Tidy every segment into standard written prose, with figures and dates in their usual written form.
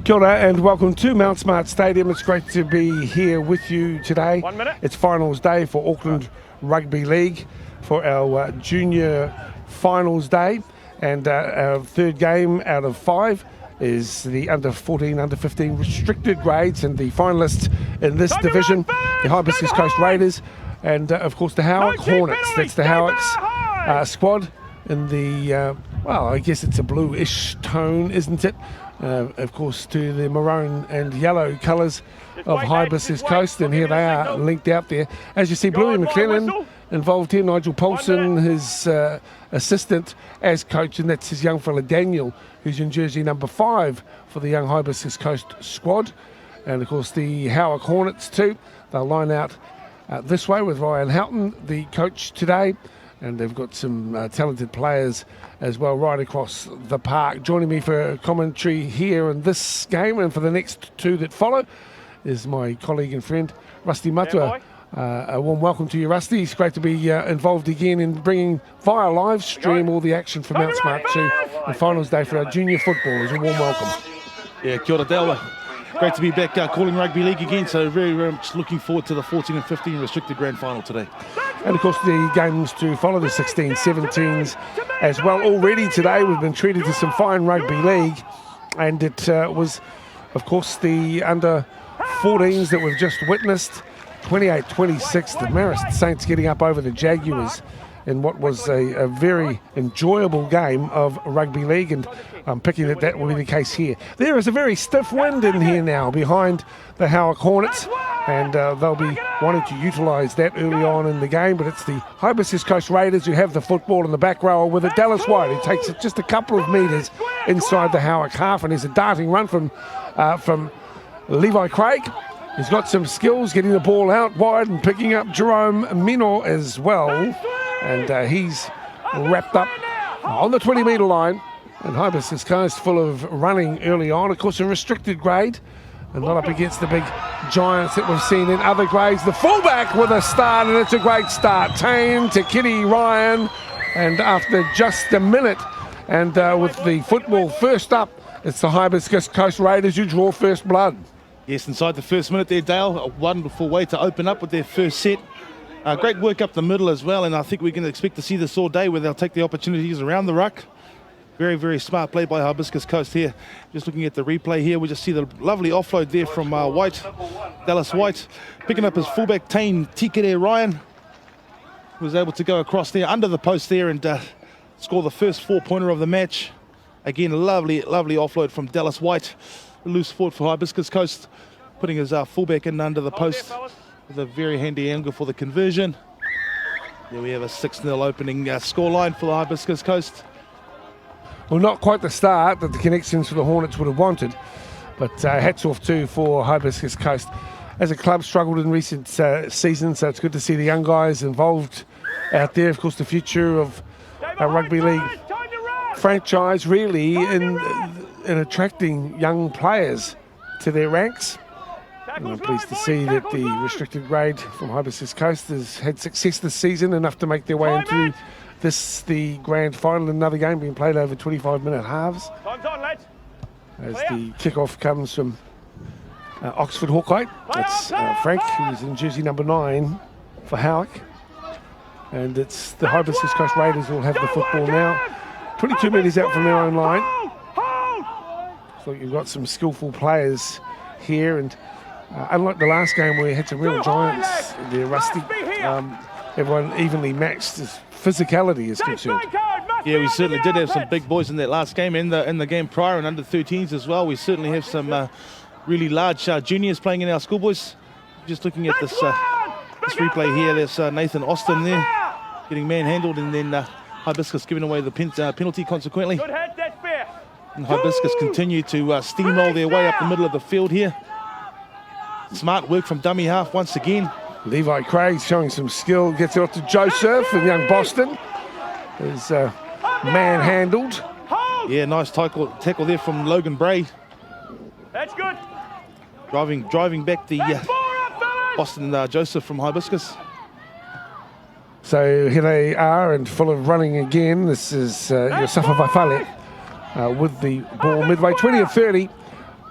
Kia ora and welcome to Mount Smart Stadium. It's great to be here with you today. 1 minute. It's finals day for Auckland Rugby League for our junior finals day, and our third game out of 5 is the under 14, under 15 restricted grades, and the finalists in this division, the Hibiscus Coast Raiders and of course the Howick Hornets. That's the Howick's squad in the, well, I guess it's a bluish tone, isn't it? Of course, to the maroon and yellow colours of Hibiscus Coast, and here they are linked out there. As you see, Bluey McLennan involved here, Nigel Paulson, his assistant as coach, and that's his young fella Daniel, who's in jersey number 5 for the young Hibiscus Coast squad. And of course the Howick Hornets too, they'll line out this way with Ryan Houghton, the coach today. And they've got some talented players as well right across the park. Joining me for commentary here in this game and for the next 2 that follow is my colleague and friend, Rusty Matua. A warm welcome to you, Rusty. It's great to be involved again in bringing via live stream all the action from Mount Smart to the finals day for our junior footballers. A warm welcome. Yeah, kia ora Dale. Great to be back calling rugby league again, so very, very much looking forward to the 14 and 15 restricted grand final today. And of course the games to follow, the 16, 17s as well. Already today we've been treated to some fine rugby league, and it was of course the under 14s that we've just witnessed. 28-26, the Marist Saints getting up over the Jaguars in what was a very enjoyable game of rugby league, and I'm picking that will be the case here. There is a very stiff wind in here now behind the Howick Hornets, and they'll be wanting to utilise that early on in the game, but it's the Hibiscus Coast Raiders who have the football in the back row with it. Dallas White, who takes it just a couple of metres inside the Howick half, and there's a darting run from Levi Craig. He's got some skills getting the ball out wide and picking up Jerome Minor as well, and he's wrapped up on the 20-metre line. And Hibiscus Coast full of running early on, of course a restricted grade, and not up against the big giants that we've seen in other grades. The fullback with a start, and it's a great start. Tane to Kitty Ryan, and after just a minute, and with the football first up, it's the Hibiscus Coast Raiders who draw first blood. Yes, inside the first minute there, Dale, a wonderful way to open up with their first set. Great work up the middle as well, and I think we can expect to see this all day where they'll take the opportunities around the ruck. Very, very smart play by Hibiscus Coast here. Just looking at the replay here, we just see the lovely offload there from White, Dallas White, picking up his fullback, Tane Tikere Ryan, who was able to go across there under the post there and score the first 4-pointer of the match. Again, lovely, lovely offload from Dallas White. Loose forward for Hibiscus Coast, putting his fullback in under the post with a very handy angle for the conversion. There we have a 6-0 opening scoreline for the Hibiscus Coast. Well, not quite the start that the connections for the Hornets would have wanted, but hats off too for Hibiscus Coast. As a club, struggled in recent seasons, so it's good to see the young guys involved out there. Of course, the future of our rugby league franchise really in attracting young players to their ranks. And I'm pleased to see that the restricted grade from Hibiscus Coast has had success this season, enough to make their way into the grand final. Another game being played over 25-minute halves. As the kickoff comes from Oxford Hawkeye. That's Frank, who's in jersey number 9 for Howick. And it's the Hibiscus Coast Raiders who will have the football now. 22 metres out from their own line. So you've got some skillful players here, and unlike the last game where we had some real giants there, Rusty, everyone evenly matched as physicality is concerned. Yeah, we certainly did have some big boys in that last game, in the game prior, and under 13s as well. We certainly have some really large juniors playing in our schoolboys. Just looking at this replay here, there's Nathan Austin there getting manhandled, and then Hibiscus giving away the penalty consequently. And Hibiscus continue to steamroll their way up the middle of the field here. Smart work from dummy half once again. Levi Craig showing some skill, gets it off to Joseph, and young Boston is manhandled. Yeah, nice tackle there from Logan Bray. That's good. Driving back the Boston Joseph from Hibiscus. So here they are and full of running again. This is Yosafa Vaifale with the ball midway, 20 and 30.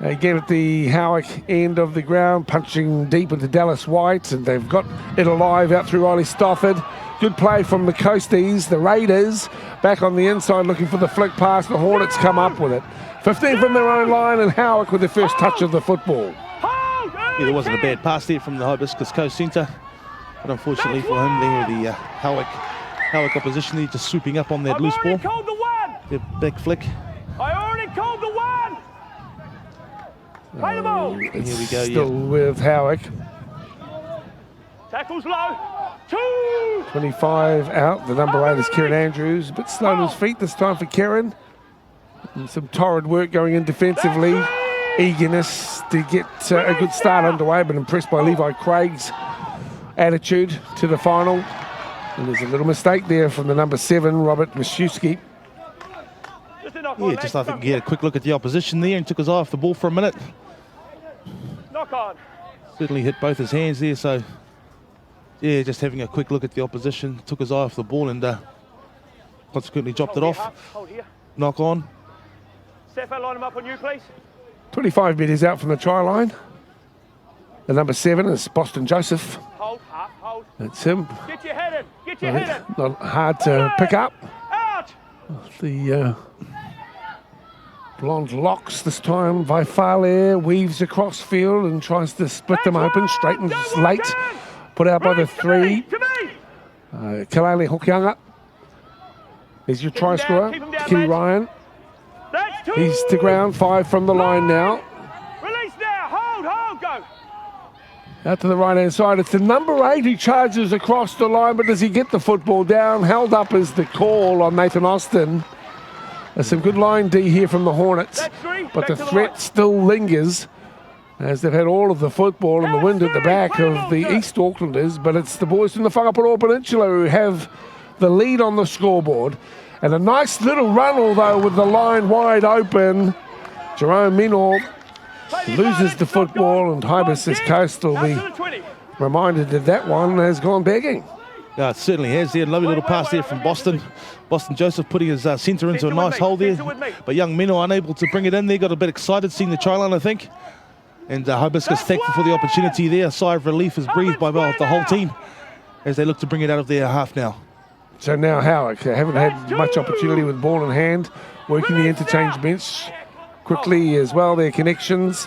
Again at the Howick end of the ground, punching deep into Dallas White, and they've got it alive out through Riley Stofford. Good play from the Coasties. The Raiders back on the inside looking for the flick pass. The Hornets come up with it. 15 from their own line, and Howick with the first touch of the football. Yeah, there wasn't a bad pass there from the Hibiscus Coast Centre, but unfortunately for him there, the Howick opposition there just swooping up on that loose ball. Their back flick. I already called the one. Play the ball. It's Here we go, still with Howick. Tackles low. 2. 25 out. The number 8 is Kieran Andrews. A bit slow on his feet this time for Kieran. And some torrid work going in defensively. Eagerness to get a good start underway, but impressed by Levi Craig's attitude to the final. And there's a little mistake there from the number 7, Robert Maszewski. Yeah, just I think he had a quick look at the opposition there and took his eye off the ball for a minute. Knock on. Certainly hit both his hands there, so yeah, just having a quick look at the opposition, took his eye off the ball and consequently dropped it off. Hold here. Knock on. Stefan, line him up on you, please. 25 metres out from the try line. The number 7 is Boston Joseph. Hold, half, hold. That's him. Get your head in. Get your head in. Not hard to pick up. Out. The blonde locks this time. Vaifale weaves across field and tries to split them open. Straightens late. Put out by the 3. Kalele Hokianga is your try scorer. Kenny Ryan. That's 2. He's to ground. 5 from the line now. Release now. Hold, go. Out to the right-hand side. It's the number 8 who charges across the line, but does he get the football down? Held up is the call on Nathan Austin. There's some good line D here from the Hornets, but the threat still lingers as they've had all of the football and the wind at the back of the East Aucklanders, but it's the boys from the Whangaparaoa Peninsula who have the lead on the scoreboard. And a nice little run, although, with the line wide open. Jerome Minor loses the football, and Hibiscus Coast will be reminded that that one has gone begging. Yeah, it certainly has there. Lovely little pass there from Boston. Boston Joseph putting his centre into a nice hole there. But young Minor unable to bring it in there. Got a bit excited seeing the try line, I think. And Hibiscus thankful for the opportunity there. A sigh of relief is breathed by the whole team as they look to bring it out of their half now. So now Howick haven't had much opportunity with ball in hand, working the interchange bench quickly as well, their connections.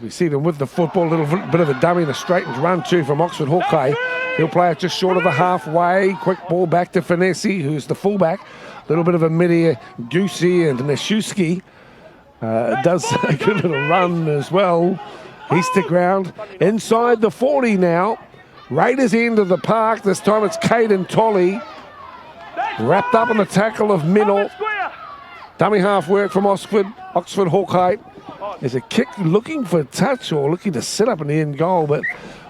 We see them with the football, a little bit of a dummy and a straightened run too from Oxford Hawkeye. He'll play it just short of the halfway. Quick ball back to Finesse, who's the fullback. A little bit of a mid-air Goosey, and Maszewski does a good little run as well. He's to ground. Inside the 40 now. Raiders end of the park. This time it's Caden Tolley. Wrapped up in the tackle of Minor. Dummy half work from Oxford Hawkeye. There's a kick looking for a touch or looking to set up an end goal, but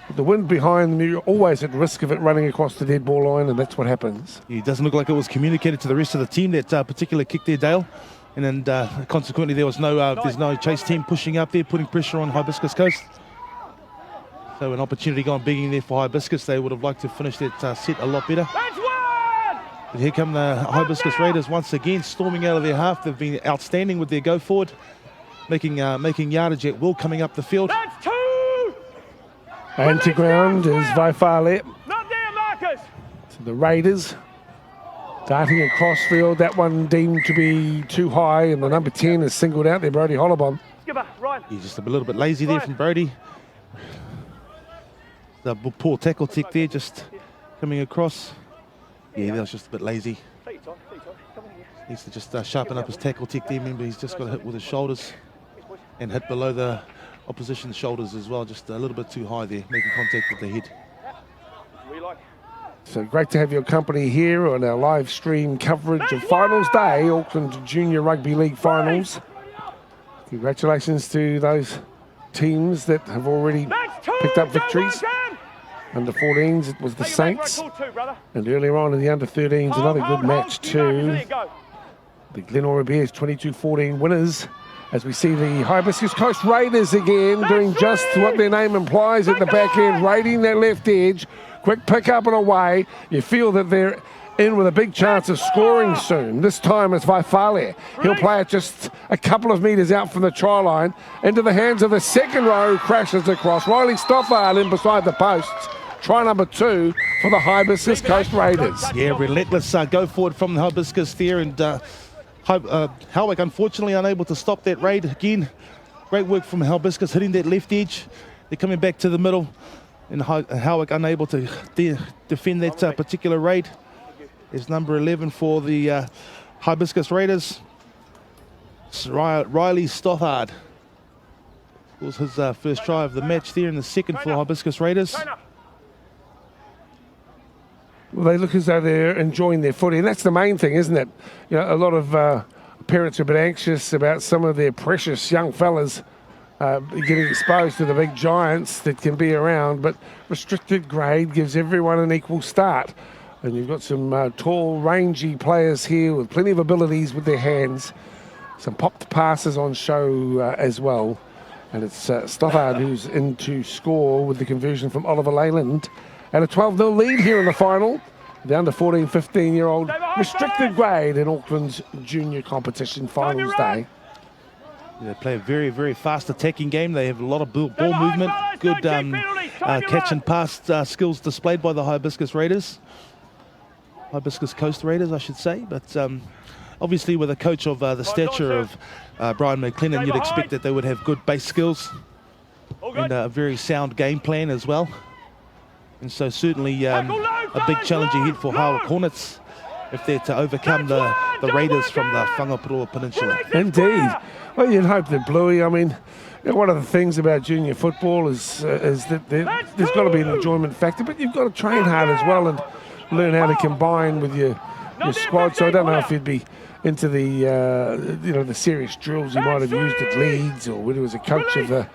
with the wind behind them, you're always at risk of it running across the dead ball line, and that's what happens. It doesn't look like it was communicated to the rest of the team, that particular kick there, Dale. And then consequently there was there's no chase team pushing up there, putting pressure on Hibiscus Coast. So an opportunity gone begging there for Hibiscus. They would have liked to finish that set a lot better. But here come the Hibiscus Raiders once again, storming out of their half. They've been outstanding with their go forward, making yardage at will coming up the field. That's 2. And to ground is Vaifale. Not there, Marcus. So the Raiders darting across field. That one deemed to be too high, and the number 10 is singled out there, Brody Hollabon. Skipper, Ryan. He's just a little bit lazy there from Brody. The poor tackle tick there, just coming across. Yeah, that was just a bit lazy. Needs to just sharpen up his tackle tick there. Remember, he's just got to hit with his shoulders and hit below the opposition's shoulders as well. Just a little bit too high there, making contact with the head. So great to have your company here on our live stream coverage of Finals Day, Auckland Junior Rugby League Finals. Congratulations to those teams that have already picked up victories. Under 14s, it was the Saints. And earlier on in the under 13s, another good match too. The Glenora Bears 22-14 winners. As we see the Hibiscus Coast Raiders again doing just what their name implies at the back end, raiding that left edge. Quick pick up and away. You feel that they're in with a big chance of scoring soon. This time it's Vaifale. He'll play it just a couple of metres out from the try line. Into the hands of the second row, crashes across. Riley Stoffard in beside the posts. Try number 2 for the Hibiscus Coast Raiders. Yeah, relentless go forward from the Hibiscus there, and Howick unfortunately unable to stop that raid again. Great work from Hibiscus hitting that left edge. They're coming back to the middle, and Howick unable to defend that particular raid. Is number 11 for the Hibiscus Raiders. Riley Stothard was his first try of the match there, in the second for Hibiscus Raiders. Well, they look as though they're enjoying their footy, and that's the main thing, isn't it? You know, a lot of parents are a bit anxious about some of their precious young fellas getting exposed to the big giants that can be around, but restricted grade gives everyone an equal start. And you've got some tall, rangy players here with plenty of abilities with their hands. Some popped passes on show as well. And it's Stothard who's in to score with the conversion from Oliver Leyland. And a 12-0 lead here in the final. The under 14, 15-year-old restricted grade in Auckland's junior competition finals day. They play a very, very fast attacking game. They have a lot of ball movement. Good catch and pass skills displayed by the Hibiscus Raiders. Hibiscus Coast Raiders, I should say. But obviously with a coach of the stature of Brian McLennan, you'd expect that they would have good base skills and a very sound game plan as well. And so certainly a big challenge ahead for Howick Hornets if they're to overcome the Raiders from the Whangaparoa Peninsula. Indeed. Well, you'd hope that Bluey, I mean, you know, one of the things about junior football is that there's got to be an enjoyment factor, but you've got to train hard as well and learn how to combine with your squad. So I don't know if you'd be into the the serious drills you might have used at Leeds or when he was a coach of the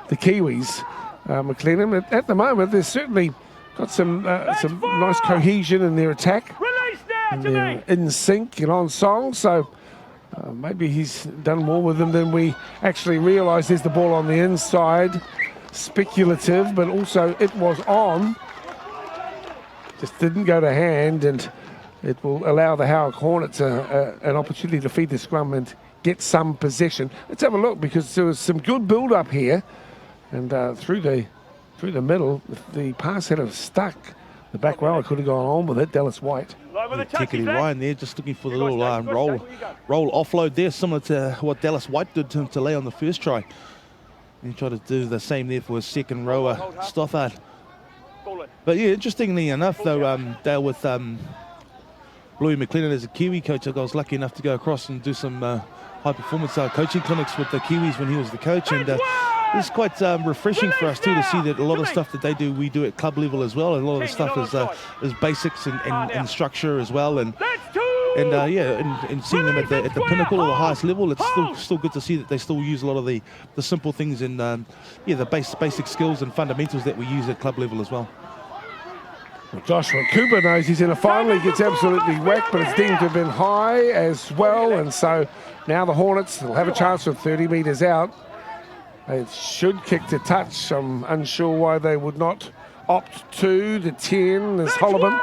Kiwis, McLennan. At the moment, they've certainly got some nice cohesion in their attack. And they're in sync and on song. So maybe he's done more with them than we actually realise. There's the ball on the inside. Speculative, but also it was on. Just didn't go to hand, and it will allow the Howick Hornets an opportunity to feed the scrum and get some possession. Let's have a look, because there was some good build-up here, and through the middle, the pass had have stuck. The back rower could have gone on with it. Dallas White. Tickety Ryan there, just looking for the little roll offload there, similar to what Dallas White did to lay on the first try. And he tried to do the same there for his second rower, Stothard. But yeah, interestingly enough, though, Dale, with Bluey McLennan as a Kiwi coach, I was lucky enough to go across and do some high-performance coaching clinics with the Kiwis when he was the coach, and it's quite refreshing for us too to see that a lot of stuff that they do, we do at club level as well. And a lot of the stuff is basics and structure as well, and seeing them at the pinnacle or the highest level, it's still good to see that they still use a lot of the simple things and the basic skills and fundamentals that we use at club level as well. Well, Joshua Cooper knows he's in a final. He gets absolutely whacked, but it's deemed to have been high as well. And so now the Hornets will have a chance from 30 metres out. It should kick to touch. I'm unsure why they would not opt to. The 10 is Holliban.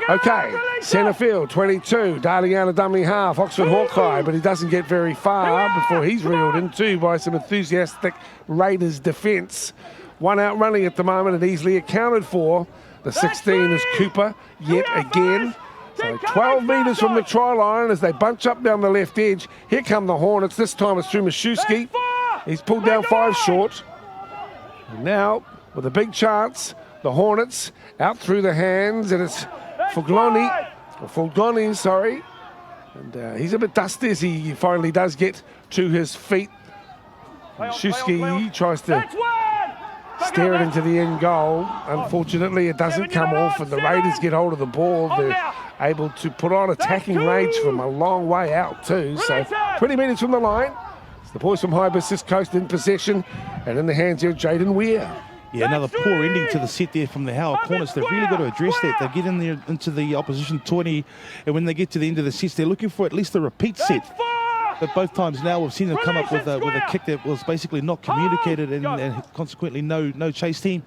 Okay, centre field, 22. Darting out a dummy half, Oxford Hawkeye, but he doesn't get very far before he's reeled into by some enthusiastic Raiders defence. One out running at the moment and easily accounted for. The 16 is Cooper yet again. So 12 metres from the try line as they bunch up down the left edge. Here come the Hornets. This time it's through Mashewski. He's pulled down 5 short. And now, with a big chance, the Hornets out through the hands, and it's Fulgoni, sorry. And he's a bit dusty as he finally does get to his feet. Mashewski tries to steer it into the end goal. Unfortunately, it doesn't come off, and the Raiders get hold of the ball. They're able to put on attacking rage from a long way out too. So 20 metres from the line. It's the boys from Hibiscus Coast in possession and in the hands here of Jaden Weir. Yeah, another poor ending to the set there from the Howick Hornets. They've really got to address that. They get in there into the opposition 20, and when they get to the end of the sets, they're looking for at least a repeat set. But both times now we've seen them come up with a kick that was basically not communicated and consequently no chase team.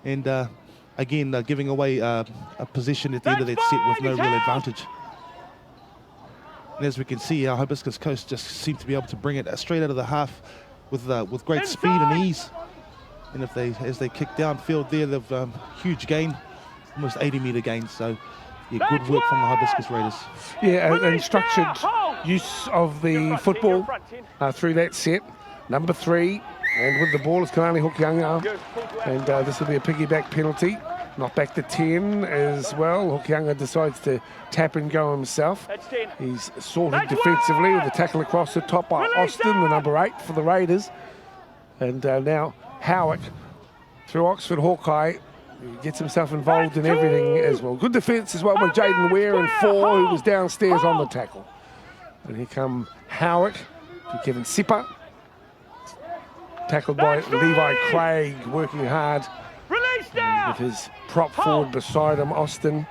And again, giving away a position at the end of that set with no real advantage. And as we can see, our Hibiscus Coast just seem to be able to bring it straight out of the half with great speed and ease. And as they kick downfield there, they've huge gain, almost 80-metre gain. So, yeah, good work from the Hibiscus Raiders. Yeah, and structured use of the football through that set. Number 3, and with the ball is Kalani Hokianga. And this will be a piggyback penalty. Not back to 10 as well. Hokianga decides to tap and go himself. He's sorted defensively with the tackle across the top by Austin, the number 8 for the Raiders. And now Howick, through Oxford Hawkeye, gets himself involved in everything as well. Good defence as well by Jaden Ware and 4, who was downstairs on the tackle. And here come Howick to Kevin Sipper. Tackled by Levi Craig, working hard. With his prop forward beside him, Austin,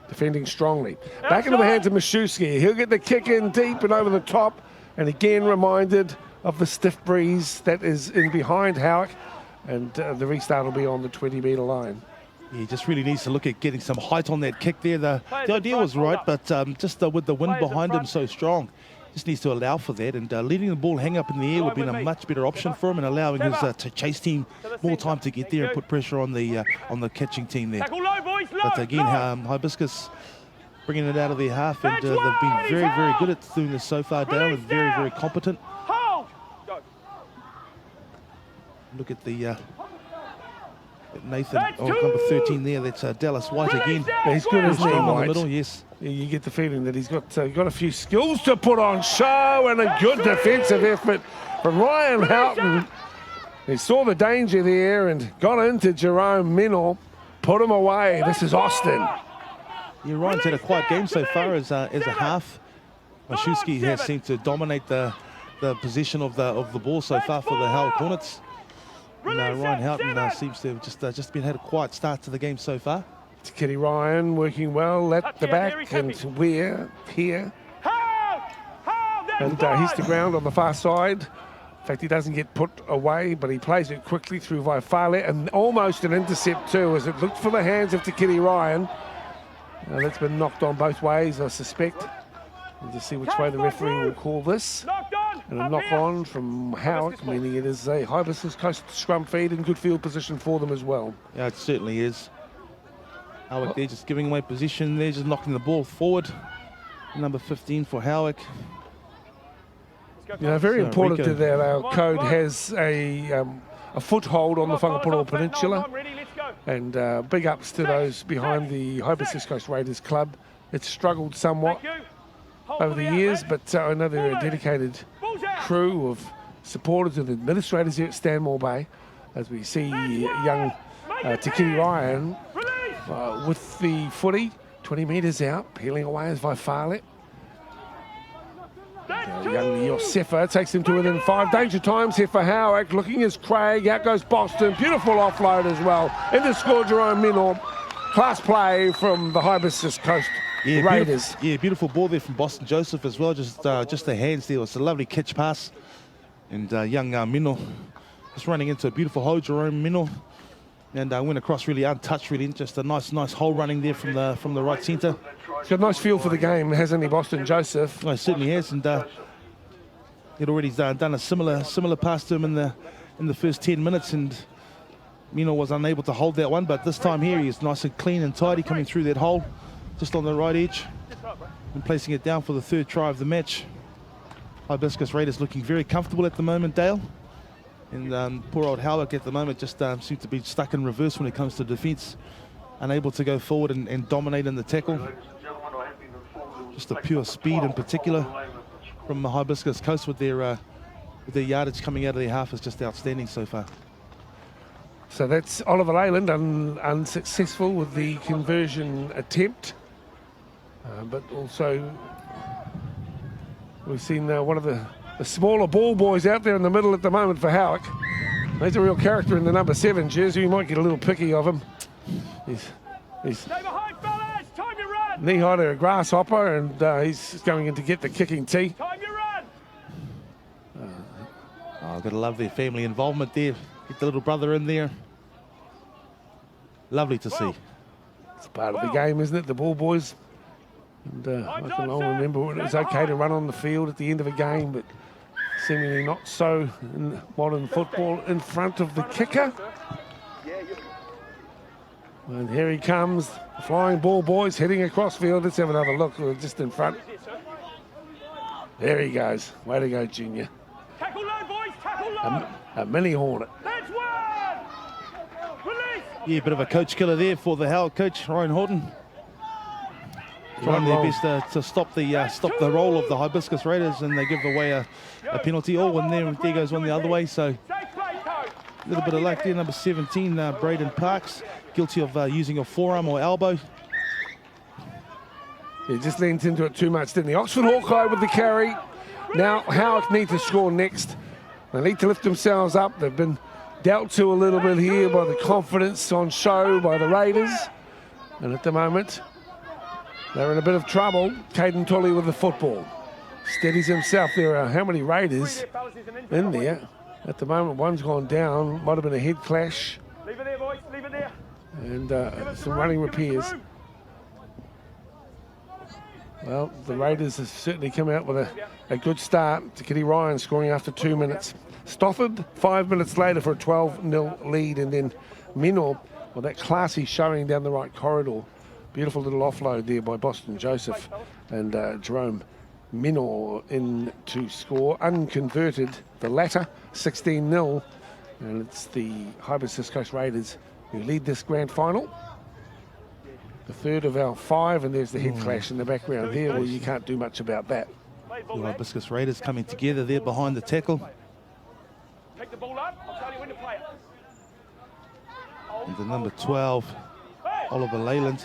defending strongly. Back into the hands of Mashewski. He'll get the kick in deep and over the top. And again reminded of the stiff breeze that is in behind Howick. And the restart will be on the 20-metre line. He just really needs to look at getting some height on that kick there. The idea was right, but just with the wind behind him so strong, just needs to allow for that. And letting the ball hang up in the air would have been a much better option for him, and allowing his chase team more time to get there and put pressure on the catching team there. But again, Hibiscus bringing it out of their half, and they've been very, very good at doing this so far, Dale, and very, very competent. Look at the Nathan, number 13 there. That's Dallas White again. He's good as strong White. on the middle, yes. You get the feeling that he's got a few skills to put on show, and a good defensive effort from Ryan Houghton. He saw the danger there and got into Jerome Minnell, put him away. This is Austin. Yeah, Ryan's had a quiet game so far as a half. Mashewski has seemed to dominate the possession of the ball so far for the Howick Hornets. And, Ryan Houghton seems to have just had a quiet start to the game so far. It's Kitty Ryan working well at the back, and Weir here. And he's to ground on the far side. In fact, he doesn't get put away, but he plays it quickly through Vaifale, and almost an intercept too, as it looked for the hands of Tikiti Ryan. That's been knocked on both ways, I suspect. We'll just see which way the referee will call this. And a knock on from Howick, meaning it is a Hibiscus Coast scrum feed in good field position for them as well. Yeah, it certainly is. Howick there just giving away position there, just knocking the ball forward. Number 15 for Howick. You know, very important that our code has a foothold on the Whangapuro Peninsula. And big ups to those behind the Hibiscus Coast Raiders Club. It's struggled somewhat over the years, but I know they're a dedicated crew of supporters and administrators here at Stanmore Bay, as we see young Tikiti Ryan with the footy, 20 metres out, peeling away as Vaifale. Young Yosefa takes him to within 5. Danger times here for Howick. Looking as Craig. Out goes Boston. Beautiful offload as well. Into score Jerome Minnell. Class play from the Hibiscus Coast Raiders. Beautiful ball there from Boston Joseph as well. Just the hands there. It's a lovely catch pass. And young Minnell just running into a beautiful hole, Jerome Minnell. And went across really untouched, really. Just a nice hole running there from the right centre. He's got a nice feel for the game, hasn't he, Boston Joseph? Oh, he certainly has, and he'd already done a similar pass to him in the first 10 minutes, and Minnell was unable to hold that one. But this time here, he's nice and clean and tidy coming through that hole, just on the right edge, and placing it down for the 3rd try of the match. Hibiscus Raiders looking very comfortable at the moment, Dale. And poor old Howick at the moment just seems to be stuck in reverse when it comes to defence, unable to go forward and dominate in the tackle. Just the pure speed in particular from the Hibiscus Coast with their yardage coming out of their half is just outstanding so far. So that's Oliver Leyland unsuccessful with the conversion attempt, but also we've seen one of the smaller ball boys out there in the middle at the moment for Howick. He's a real character in the number 7 jersey. You might get a little picky of him. He's Stay behind, fellas. Time your run. knee-high to a grasshopper, and he's going in to get the kicking tee. Time your run. Oh, gotta love their family involvement there. Get the little brother in there. Lovely to see. It's part of the game, isn't it? The ball boys. And I can all remember when it was okay to run on the field at the end of a game, but seemingly not so in modern football in front of the kicker. And here he comes, the flying ball boys heading across field. Let's have another look. We're just in front. There he goes. Way to go, Junior. Tackle low, boys. Tackle low. A mini Hornet. That's one. Release. Yeah, a bit of a coach killer there for the Howick coach, Ryan Horton. Trying their best to stop the roll of the Hibiscus Raiders, and they give away a penalty. Oh, and there goes one the other way. So a little bit of luck there. Number 17, Braden Parks, guilty of using a forearm or elbow. He just leaned into it too much, didn't he? Oxford Hawkeye with the carry. Now Howick need to score next. They need to lift themselves up. They've been dealt to a little bit here by the confidence on show by the Raiders. And at the moment, they're in a bit of trouble. Caden Tully with the football. Steadies himself. There are how many Raiders in there? At the moment, one's gone down. Might have been a head clash. Leave it there, boys. Leave it there. And some running repairs. Well, the Raiders have certainly come out with a good start to Kitty Ryan scoring after 2 minutes. Stofford, 5 minutes later for a 12-0 lead, and then Minor, well, that classy showing down the right corridor. Beautiful little offload there by Boston Joseph, and Jerome Minor in to score, unconverted, the latter, 16-0, and it's the Hibiscus Coast Raiders who lead this grand final. The third of our 5, and there's the head clash in the background there. Well, you can't do much about that. The Hibiscus Raiders coming together there behind the tackle. Take the ball up. I'll tell you when to play it. And the number 12, Oliver Leyland,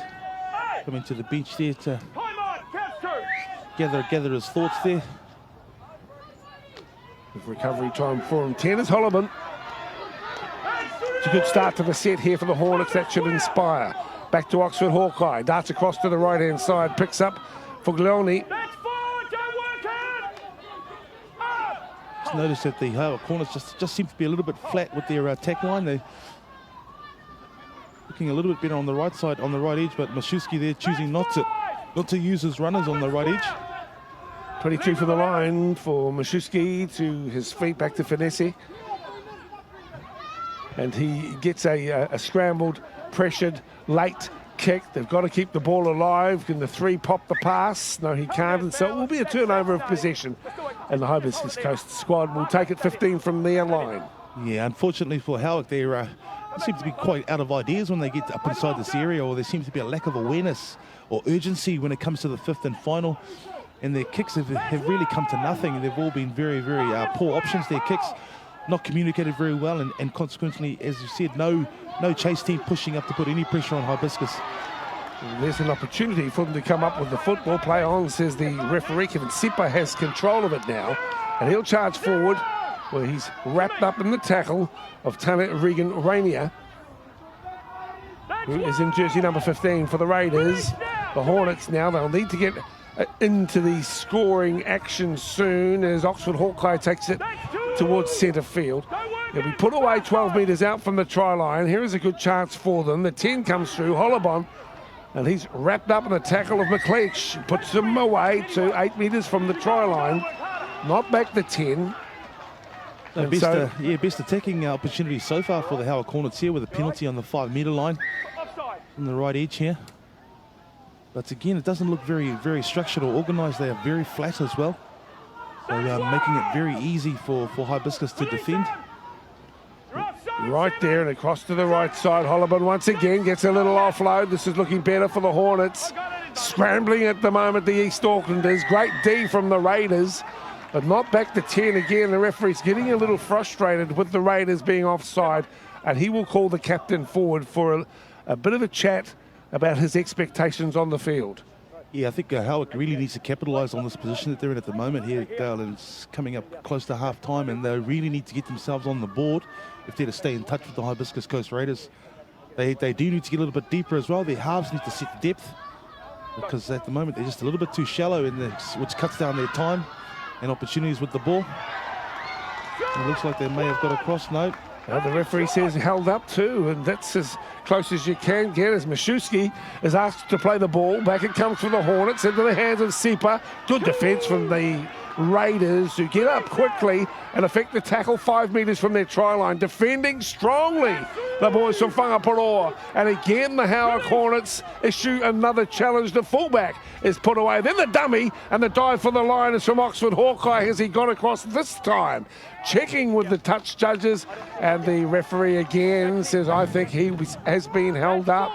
coming to the bench there to Time on. Counts 2. gather his thoughts there. With recovery time for him. 10 is Holloman. It's a good start to the set here for the Hornets. That should inspire. Back to Oxford Hawkeye. Darts across to the right-hand side. Picks up Fuglioni. That's forward. Don't work it. Up. Just noticed that the Howick corners just seem to be a little bit flat with their attack line. They're looking a little bit better on the right side, on the right edge, but Maszewski there choosing not to use his runners on the right edge. 22 for the line for Maszewski, to his feet, back to Finesse. And he gets a scrambled, pressured, late kick. They've got to keep the ball alive. Can the 3 pop the pass? No, he can't. And so it will be a turnover of possession. And the Hibiscus Coast squad will take it 15 from their line. Yeah, unfortunately for Howick, they seem to be quite out of ideas when they get up inside this area, or there seems to be a lack of awareness or urgency when it comes to the 5th and final. And their kicks have really come to nothing. They've all been very, very poor options. Their kicks not communicated very well, and consequently, as you said, no chase team pushing up to put any pressure on Hibiscus. There's an opportunity for them to come up with the football. Play on, says the referee. Kevin Sipa has control of it now, and he'll charge forward, where he's wrapped up in the tackle of Tana Regan Rainier, who is in jersey number 15 for the Raiders. The Hornets now, they'll need to get into the scoring action soon as Oxford Hawkeye takes it towards centre field. They'll be put away 12 metres out from the try line. Here is a good chance for them. The 10 comes through, Hollabon, and he's wrapped up in the tackle of McLeish. Puts him away to 8 metres from the try line. Not back the 10. Best attacking opportunity so far for the Howick Hornets here, with a penalty on the 5-metre line on the right edge here. But again, it doesn't look very, very structured or organised. They are very flat as well. So making it very easy for Hibiscus to defend. Right there and across to the right side. Hollabon once again gets a little offload. This is looking better for the Hornets. Scrambling at the moment, the East Aucklanders. Great D from the Raiders, but not back to 10 again. The referee's getting a little frustrated with the Raiders being offside, and he will call the captain forward for a bit of a chat about his expectations on the field. Yeah, I think Howick really needs to capitalise on this position that they're in at the moment here, Dale, and it's coming up close to half time, and they really need to get themselves on the board if they're to stay in touch with the Hibiscus Coast Raiders. They do need to get a little bit deeper as well. Their halves need to set the depth, because at the moment they're just a little bit too shallow, which cuts down their time and opportunities with the ball. It looks like they may have got across. No. The referee says held up too, and that's as close as you can get as Mashewski is asked to play the ball. Back it comes from the Hornets into the hands of Sipa. Good defence from the Raiders, who get up quickly and effect the tackle 5 metres from their try line. Defending strongly, the boys from Whangaparoa. And again, the Howick Hornets issue another challenge. The fullback is put away. Then the dummy, and the dive for the line is from Oxford Hawkeye. Has he got across this time? Checking with the touch judges, and the referee again says, I think has been held up.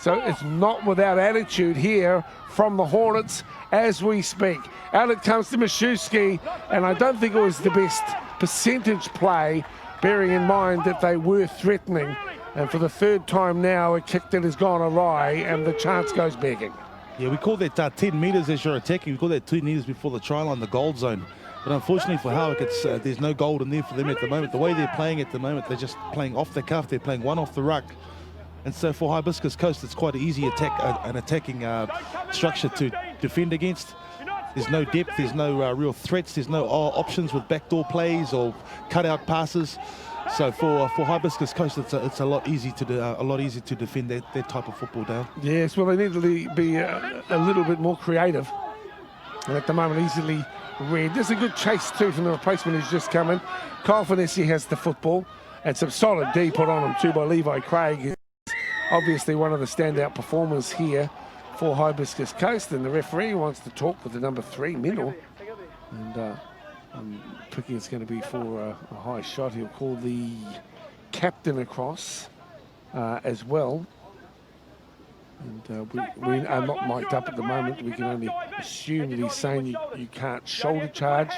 So it's not without attitude here from the Hornets as we speak. Out it comes to Mashewski, and I don't think it was the best percentage play, bearing in mind that they were threatening. And for the third time now, a kick that has gone awry, and the chance goes begging. Yeah, we call that 10 metres as you're attacking. We call that 2 metres before the try line, the gold zone. But unfortunately for Howick, there's no gold in there for them at the moment. The way they're playing at the moment, they're just playing off the cuff. They're playing one off the ruck. And so for Hibiscus Coast, it's quite an easy attacking structure to defend against. There's no depth, there's no real threats, there's no options with backdoor plays or cutout passes. So for Hibiscus Coast, it's a lot easier to defend that type of football, Dale. Yes, well, they need to be a little bit more creative. And at the moment, easily read. There's a good chase too from the replacement who's just come in. Kyle Finessi has the football, and some solid D put on him too by Levi Craig. Obviously one of the standout performers here for Hibiscus Coast, and the referee wants to talk with the number 3, Middle. And I'm thinking it's going to be for a high shot. He'll call the captain across as well. And we are not mic'd up at the moment. We can only assume that he's saying you can't shoulder charge.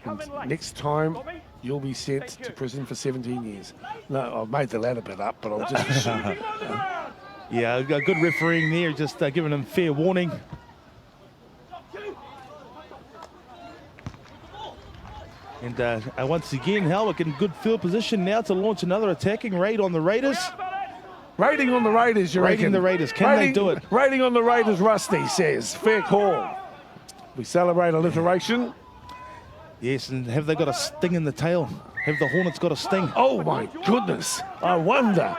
And next time, you'll be sent to prison for 17 years. No, I've made the latter bit up, but I'll just assume. Yeah, a good refereeing there, just giving him fair warning. And once again, Howick in good field position now to launch another attacking raid on the Raiders. Raiding on the Raiders, you reckon? Raiding the Raiders, can they do it? Raiding on the Raiders, Rusty says. Fair call. We celebrate alliteration. Yes, and have they got a sting in the tail? Have the Hornets got a sting? Oh my goodness, I wonder.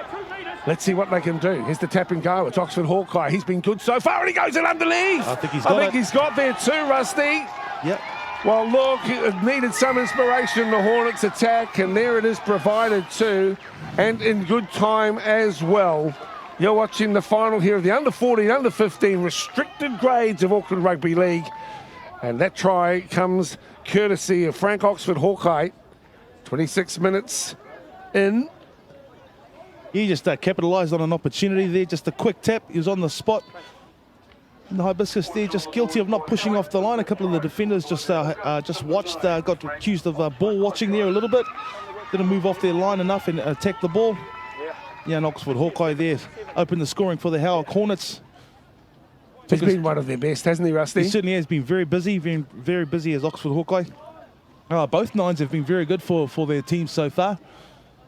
Let's see what they can do. Here's the tap and go. It's Oxford Hawkeye. He's been good so far, and he goes in underneath. I think he's got there too, Rusty. Yep. Well, look, it needed some inspiration, the Hornets attack, and there it is provided too, and in good time as well. You're watching the final here of the under-14, under-15 restricted grades of Auckland Rugby League, and that try comes courtesy of Frank Oxford Hawkeye. 26 minutes in. He just capitalised on an opportunity there, just a quick tap. He was on the spot. And the Hibiscus there just guilty of not pushing off the line. A couple of the defenders just watched, got accused of ball watching there a little bit. Didn't move off their line enough and attack the ball. Yeah, and Oxford Hawkeye there opened the scoring for the Howick Hornets. He's been one of their best, hasn't he, Rusty? He certainly has been very busy as Oxford Hawkeye. Both nines have been very good for their teams so far.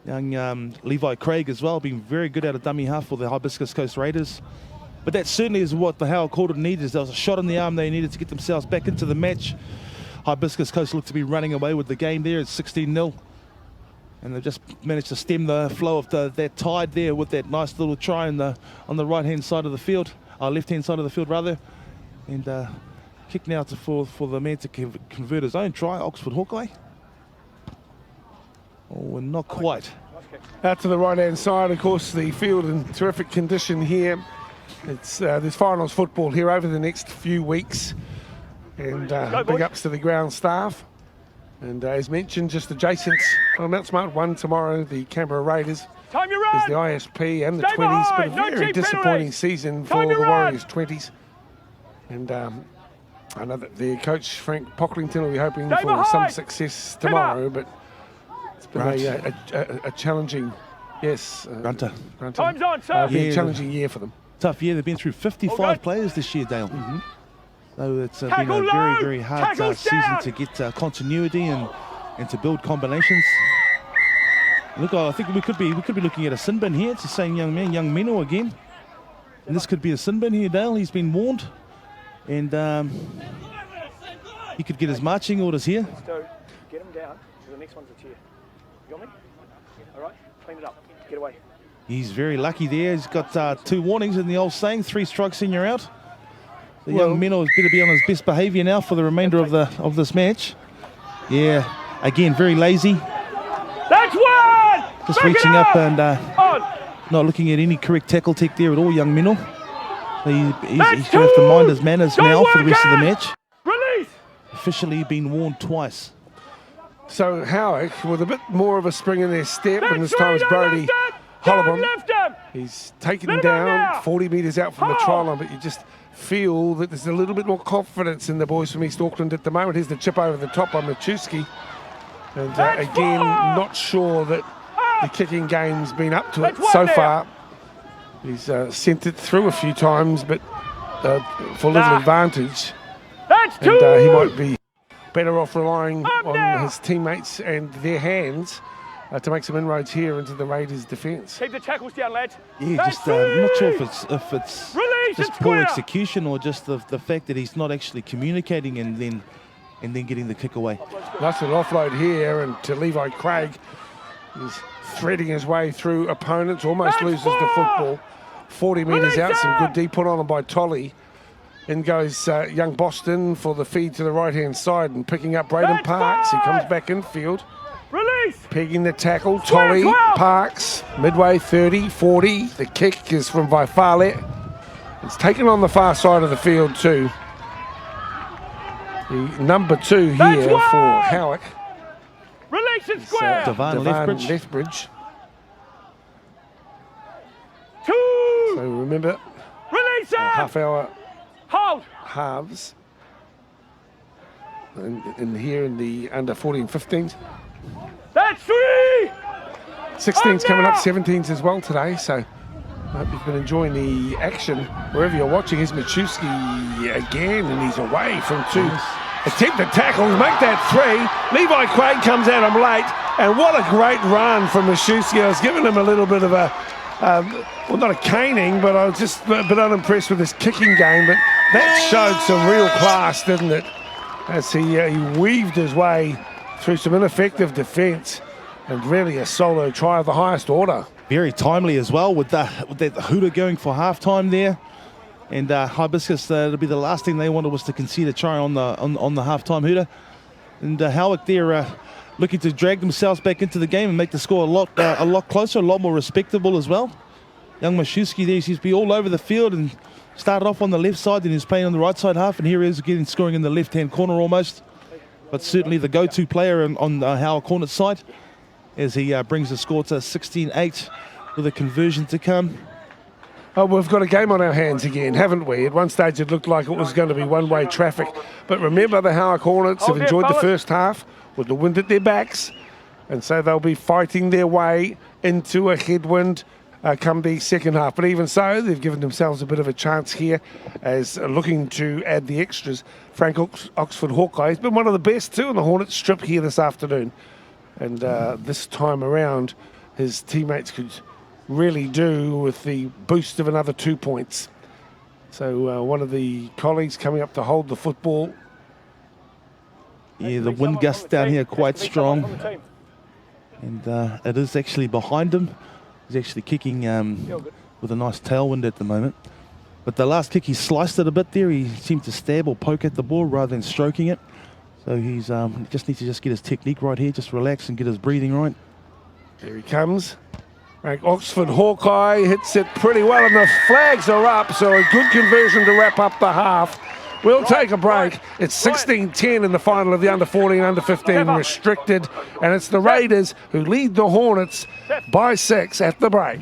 Young Levi Craig as well, been very good out of dummy half for the Hibiscus Coast Raiders. But that certainly is what the Howick Hornets needed. There was a shot in the arm they needed to get themselves back into the match. Hibiscus Coast looked to be running away with the game there. It's 16-0. And they've just managed to stem the flow of that tide there with that nice little try on the right-hand side of the field, left-hand side of the field rather. And kick now for the man to convert his own try, Oxford Hawkeye. Oh, and not quite. Out to the right-hand side, of course, the field in terrific condition here. It's there's finals football here over the next few weeks. And big ups to the ground staff. And as mentioned, just adjacent on Mount Smart 1 tomorrow, the Canberra Raiders. Time you There's run. the ISP and the Stay 20s, but a behind. No very cheap disappointing penalties. season for Time the to run. Warriors 20s. And I know that the coach, Frank Pocklington, will be hoping Stay for some behind. success Come tomorrow, but it's been Right. a challenging, Grunter. Time's on, sir. been Yeah. a challenging year for them. Tough year. They've been through 55 All good. players this year, Dale. So it's been Tackle a low, very, very hard tackle season down. to get continuity and to build combinations. Look, I think we could be looking at a sin bin here. It's the same young man, young Mino again. And this could be a sin bin here, Dale. He's been warned. And he could get his marching orders here. So get him down. The next one's a cheer. You got me? All right. Clean it up. Get away. He's very lucky there. He's got 2 warnings in the old saying, 3 strikes and you're out. The young Mino better be on his best behaviour now for the remainder of this match. Yeah, again, very lazy. That's one! Just Back reaching it up up and On! not looking at any correct tackle tech there at all, young Mino. He's going to have to mind his manners Don't now for the work rest of the out. match. Release! Officially been warned twice. So Howick with a bit more of a spring in their step, and That's this time it's right, Brody lift him! Hollabon. Don't lift him! He's taken Let him him out down now. 40 metres out from the Hold. try line, but you just feel that there's a little bit more confidence in the boys from East Auckland at the moment. Here's the chip over the top on Machuski. And That's again, four. not sure that the kicking game's been up to it That's one so there. far. He's sent it through a few times, but for little Nah. advantage. That's And 2! he might be better off relying Up on now. his teammates and their hands to make some inroads here into the Raiders' defence. Keep the tackles down, lads. Yeah, That's just I'm not sure if 3. it's Release, just it's poor clear. execution or just the fact that he's not actually communicating and then getting the kick away. Nice little offload here, and to Levi Craig. He's threading his way through opponents, almost That's loses the 4. football. 40 metres out, some good him. deep put on him by Tolly. In goes young Boston for the feed to the right-hand side and picking up Braden That's Parks. He 5. comes back infield, Release! pegging the tackle. Tolly, 12. Parks, midway 30, 40. The kick is from Vaifalet. It's taken on the far side of the field too. The number 2 here That's for one. Howick. Release and square! Devan Lethbridge. Lethbridge. 2! So remember, Release him! half hour Hold! halves. In here in the under 14 15s. That's 3! 16s coming up, now. 17s as well today. So I hope you've been enjoying the action wherever you're watching. Here's Machuski again, and he's away from 2. Attempted tackles, make that 3. Levi Craig comes at him late, and what a great run from Machuski. I was giving him a little bit of a, well, not a caning, but I was just a bit unimpressed with his kicking game. But that showed some real class, didn't it? As he weaved his way through some ineffective defence, and really a solo try of the highest order. Very timely as well with that hooter going for half-time there. And Hibiscus, it'll be the last thing they wanted was to concede a try on the half-time hooter. And Howick there looking to drag themselves back into the game and make the score a lot closer, a lot more respectable as well. Young Machuski there seems to be all over the field and started off on the left side, then he's playing on the right side half, and here he is again scoring in the left-hand corner almost. But certainly the go-to player on the Howick Hornets side as he brings the score to 16-8 with a conversion to come. Oh, we've got a game on our hands again, haven't we? At one stage it looked like it was going to be one-way traffic. But remember, the Howick Hornets have Hold there, enjoyed the fellas. first half with the wind at their backs. And so they'll be fighting their way into a headwind come the second half. But even so, they've given themselves a bit of a chance here as looking to add the extras. Frank Oxford Hawkeye has been one of the best too in the Hornets strip here this afternoon. And this time around, his teammates could really do with the boost of another 2 points. So one of the colleagues coming up to hold the football. Yeah, the wind gusts down here quite strong. And it is actually behind him. He's actually kicking with a nice tailwind at the moment. But the last kick, he sliced it a bit there. He seemed to stab or poke at the ball rather than stroking it. So he's just needs to just get his technique right here, just relax and get his breathing right. There he comes. Frank Oxford Hawkeye hits it pretty well, and the flags are up, so a good conversion to wrap up the half. We'll take a break. It's 16-10 in the final of the under-14, under-15 restricted, and it's the Raiders who lead the Hornets by 6 at the break.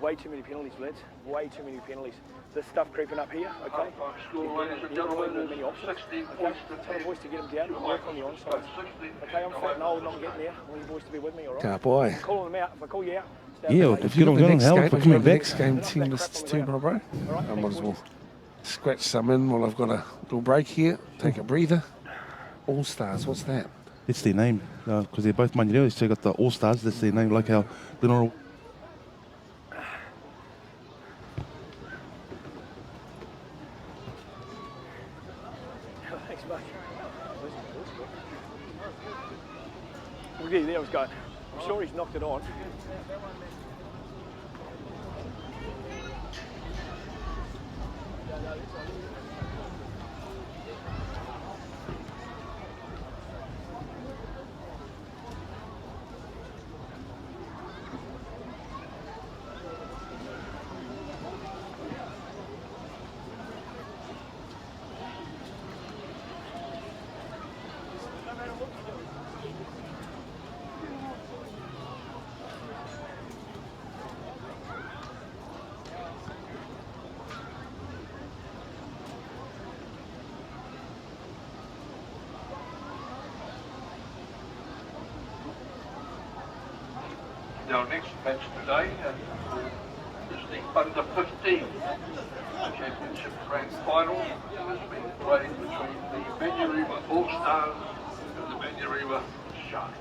way too many penalties, lads. Way too many penalties. This stuff creeping up here, okay? Many options. Okay? Tell the boys to get them down and work on the onside. Okay, I'm fat and old, not getting there. I want you boys to be with me, all right? Ah, boy. I'm calling them out. If I call you out, Yeah, if you don't The go next hell, game, if we're if you coming have the back. next game team lists too, bro. I might as well scratch some in while I've got a little break here. Take a breather. All Stars, what's that? That's their name, because they're both Manurelis, so you got the All Stars, that's their name, like how Lenore. Thanks, mate. Okay, there was going. I'm sure he's knocked it on. Our next match today is the under 15 championship grand final. Has been played between the Manurewa All Stars and the Manurewa Sharks.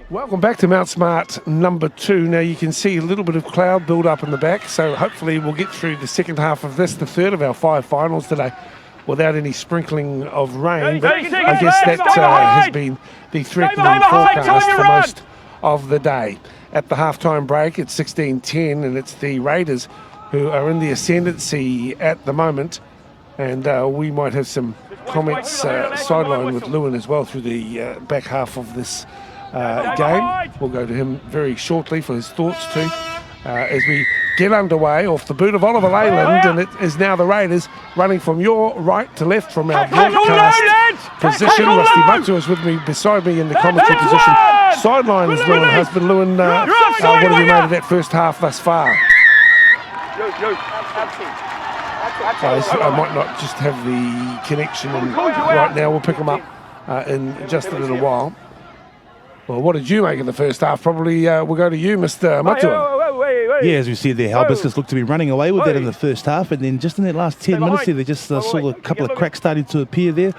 Welcome back to Mount Smart number 2. Now you can see a little bit of cloud build up in the back, so hopefully we'll get through the second half of this, the third of our 5 finals today, without any sprinkling of rain. But I guess that has been the threatening forecast for most of the day. At the halftime break, it's 16-10, and it's the Raiders who are in the ascendancy at the moment. And we might have some comments sideline with Lewin as well through the back half of this game. We'll go to him very shortly for his thoughts too as we get underway off the boot of Oliver Leyland, and it is now the Raiders running from your right to left from our broadcast position. Rusty Mutsu is with me, beside me in the commentary position. Sideline is Lewin Husband. Lewin, what have you made of that first half thus far? I might not just have the connection right now. We'll pick them up in just a little while. Well, what did you make of the first half? Probably we'll go to you, Mr. Matua. Yeah, as we said there, Halbiscus looked to be running away with that in the first half, and then just in that last 10 minutes there, they just saw a couple of cracks starting to appear there.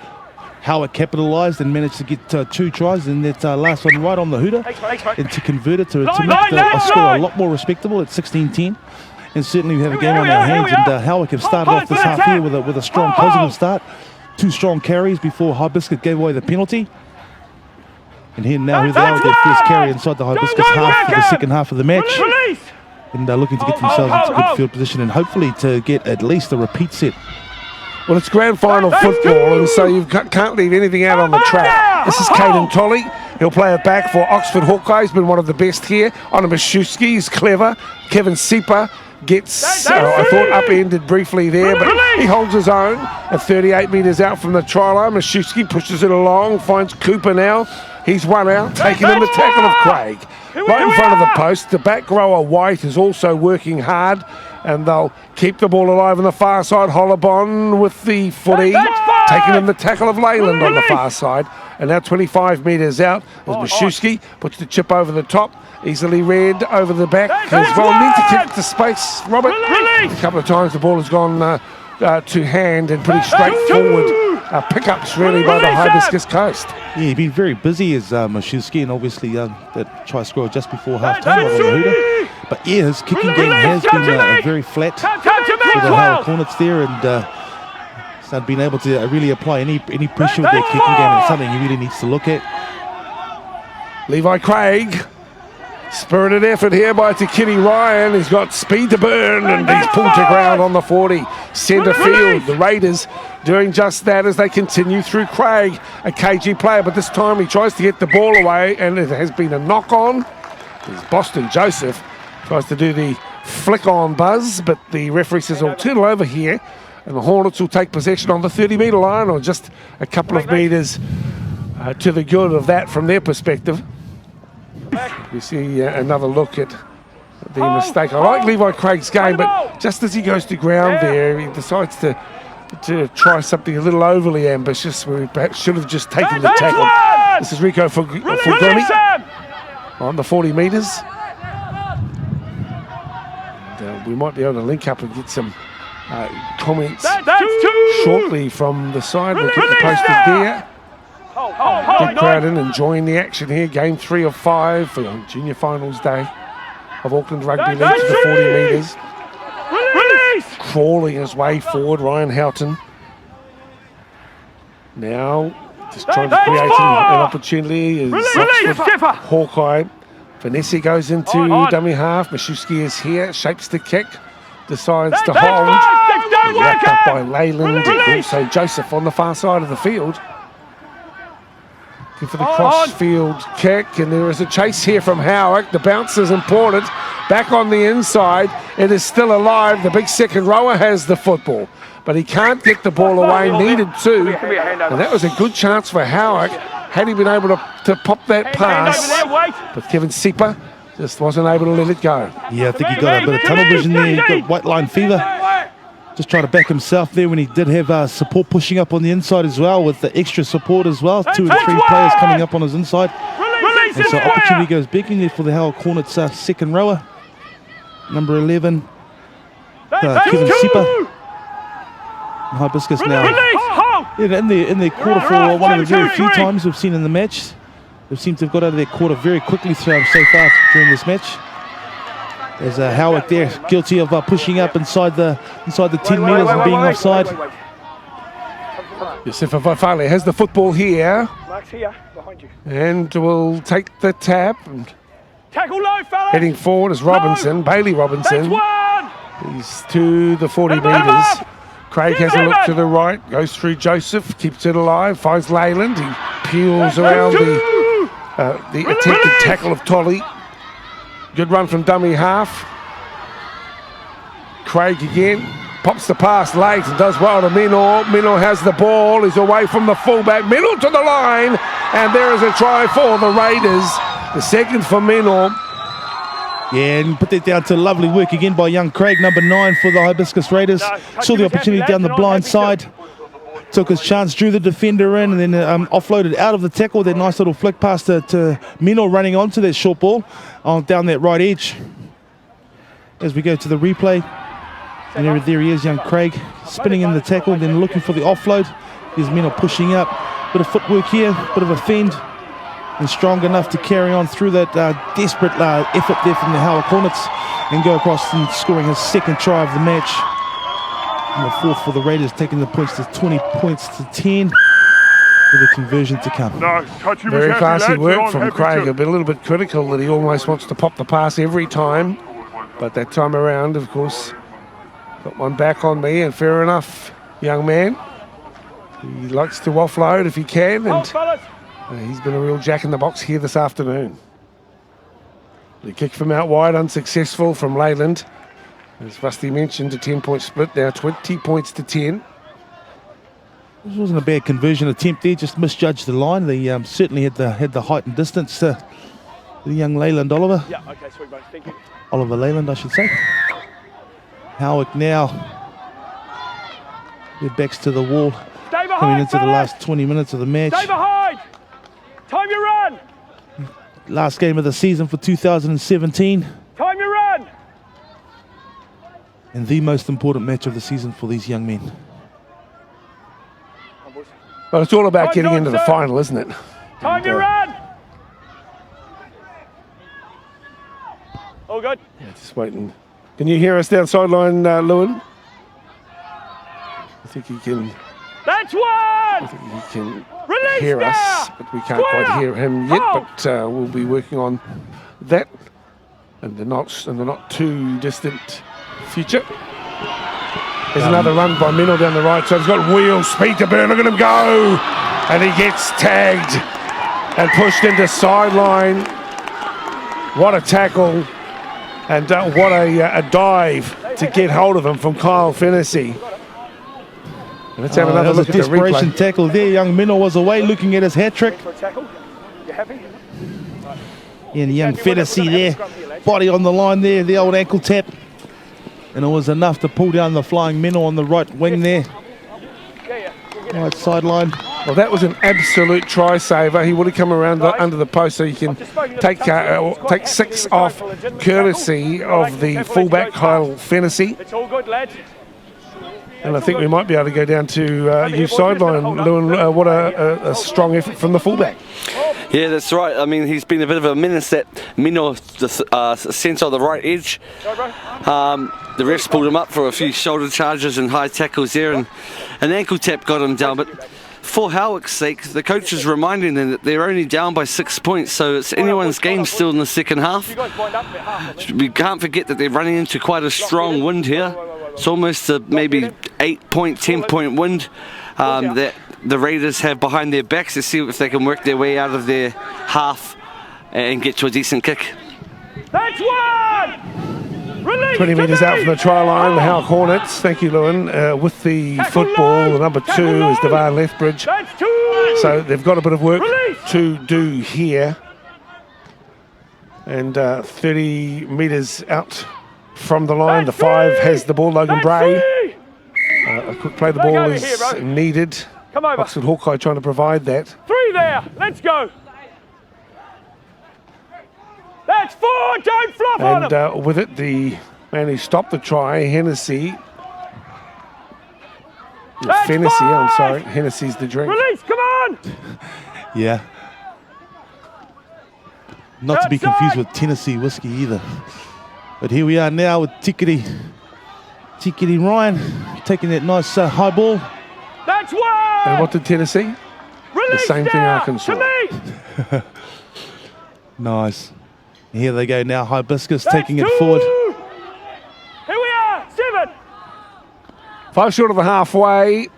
Howick capitalised and managed to get 2 tries, and that last one right on the hooter, and to convert it to make the score a lot more respectable at 16-10. And certainly we have a game on our hands, and Howick have started off this half here with a strong positive start. 2 strong carries before Hibiscus gave away the penalty. And here now they are with their first carry inside the Hibiscus half for the second half of the match. And they're looking to get themselves into good field position and hopefully to get at least a repeat set. Well, it's grand final football, and so you can't leave anything out on the track. This is Caden Tolley. He'll play it back for Oxford Hawkeyes. Been one of the best here. Honor Mashewski is clever. Kevin Sieper gets, I thought, upended briefly there, but he holds his own at 38 metres out from the try line. Mashewski pushes it along, finds Cooper now. He's one out, taking in the tackle of Craig. Right in front of the post. The back rower, White, is also working hard, and they'll keep the ball alive on the far side. Hollabon with the footy, taking in the tackle of Leyland on the far side. And now 25 metres out as Mashewski puts the chip over the top. Easily read over the back as well. Needs to kick it to space, Robert. A couple of times the ball has gone to hand and pretty straightforward pickups really by the Hibiscus Coast. Yeah, he's been very busy as Mashewski, and obviously that try score just before half-time on the Hooter. But yeah, his kicking game has been very flat for the Howick Hornets there, and he's not been able to really apply any pressure with their kicking game, and it's something he really needs to look at. Levi Craig, spirited effort here by Tikini Ryan. He's got speed to burn, and he's pulled to ground on the 40. Centre field, the Raiders doing just that as they continue through Craig, a KG player, but this time he tries to get the ball away, and it has been a knock-on. There's Boston Joseph, tries to do the flick-on buzz, but the referee says he'll turn it over here, and the Hornets will take possession on the 30-metre line, or just a couple of metres to the good of that from their perspective. You see another look at the mistake. I like Levi Craig's game, but just as he goes to ground there, he decides to try something a little overly ambitious, where he perhaps should have just taken the tackle. This is Rico Fugoni on the 40 metres. We might be able to link up and get some comments shortly from the side. We'll keep you posted there. Big crowd in, enjoying the action here. Game 3 of 5 for Junior Finals Day of Auckland Rugby League to the 40 metres. Crawling his way forward, Ryan Houghton. Now just trying to create an opportunity. Is Hawkeye. Vanessa goes into dummy half. Mashewski is here, shapes the kick, decides to hold. Wrapped up by Leyland and also Joseph on the far side of the field. For the cross-field kick, and there is a chase here from Howick. The bounce is important. Back on the inside, it is still alive. The big second rower has the football, but he can't get the ball away. Needed to, and that was a good chance for Howick had he been able to pop that pass. But Kevin Sipa just wasn't able to let it go. Yeah, I think he got a bit of tunnel vision there. He got white line fever. Just trying to back himself there when he did have support pushing up on the inside as well, with the extra support as well. 2 and 3 players coming up on his inside. And so opportunity goes begging there for the Howick Hornets second rower. Number 11, Kevin Sipa. Hibiscus now in their quarter for one of the very few times we've seen in the match. They seem to have got out of their quarter very quickly so far during this match. There's Howick there, guilty of pushing up inside the 10 metres and being offside. Yosefa Vaifale has the football here. Mark's here, behind you. And will take the tap. And tackle low, fella. heading forward is Robinson, Bailey Robinson. He's to the 40 metres. Craig has a look to the right, goes through Joseph, keeps it alive, finds Leyland. He peels around the attempted tackle of Tolly. Good run from dummy half. Craig again, pops the pass late and does well to Minor. Minor has the ball, he's away from the fullback. Minor to the line, and there is a try for the Raiders. The second for Minor. Yeah, and put that down to lovely work again by young Craig, number 9 for the Hibiscus Raiders. Saw the opportunity down the blind side. Took his chance, drew the defender in, and then offloaded out of the tackle. That nice little flick pass to Mino running onto that short ball down that right edge. As we go to the replay, and there he is, young Craig, spinning in the tackle, and then looking for the offload. There's Mino pushing up. Bit of footwork here, bit of a fend, and strong enough to carry on through that desperate effort there from the Howick Hornets and go across and scoring his second try of the match. And the fourth for the Raiders, taking the points to 20 points to 10 with a conversion to come. Very classy work from Craig. A little bit critical that he almost wants to pop the pass every time, but that time around, of course, got one back on me, and fair enough, young man. He likes to offload if he can, and he's been a real jack in the box here this afternoon. The kick from out wide, unsuccessful from Leyland. As Rusty mentioned, a 10-point split, now 20 points to 10. This wasn't a bad conversion attempt there, just misjudged the line. They certainly had the height and distance to the young Leyland Oliver. Yeah, okay, sweet, mate. Thank you. Oliver Leyland, I should say. Howick now. Their backs to the wall, coming into the last 20 minutes of the match. Stay behind! Time your run! Last game of the season for 2017. Time your run! And the most important match of the season for these young men. But it's all about Time's getting on, into the sir. final, isn't it? Time to run. All good. Yeah, just waiting. Can you hear us down sideline, Lewin? I think he can. That's I one. think he can Release hear now. us, but we can't Square. quite hear him yet. Hold. But we'll be working on that in the not too distant future. There's another run by Mennell down the right, so he's got wheel speed to burn. Look at him go, and he gets tagged and pushed into sideline. What a tackle, and what a dive to get hold of him from Kyle Fennessy. Let's have another that was look a at the desperation replay. tackle there. Young Mennell was away looking at his hat trick. For a tackle. You happy? And young Fennessy there, body on the line there, the old ankle tap. And it was enough to pull down the flying Mennell on the right wing there. Yeah. Right sideline. Well, that was an absolute try saver. He would have come around under the post, so you can take 6 off, courtesy of the fullback Kyle Fennessy. It's all good, lads. And I think we might be able to go down to youth sideline. Lewin, what a strong effort from the fullback. Yeah, that's right. I mean, he's been a bit of a menace, that Mennell, the centre on the right edge. The refs pulled him up for a few shoulder charges and high tackles there, and an ankle tap got him down. But for Howick's sake, the coach is reminding them that they're only down by 6 points, so it's anyone's game still in the second half. You guys wind up about half. We can't forget that they're running into quite a strong wind here. It's almost a maybe 8-point, 10-point wind that the Raiders have behind their backs to see if they can work their way out of their half and get to a decent kick. That's one. Release 20 to metres me. out from the try line, the Howick Hornets. Thank you, Lewin. With the Tackle football, low. the number 2 Tackle is low. Devan Lethbridge. That's two. So they've got a bit of work Release. to do here. And 30 metres out from the line, the That's 5 three. has the ball, Logan That's Bray. three. A quick play, the Back ball over is here, bro. needed. Come over. Oxford Hawkeye trying to provide that. 3 there. Let's go. That's 4. Don't flop on And him. with it, the man who stopped the try, Hennessy. That's Fennessy, I'm 5. sorry. Hennessy's the drink. Release. Come on. Yeah. Not to be Outside. confused with Tennessee whiskey either. But here we are now with Tikiti Ryan taking that nice high ball. That's one. And what did Tennessee? Release same thing now. Arkansas. To me. Nice. Here they go now, Hibiscus That's taking it 2. forward. Here we are. 7. 5 short of the halfway.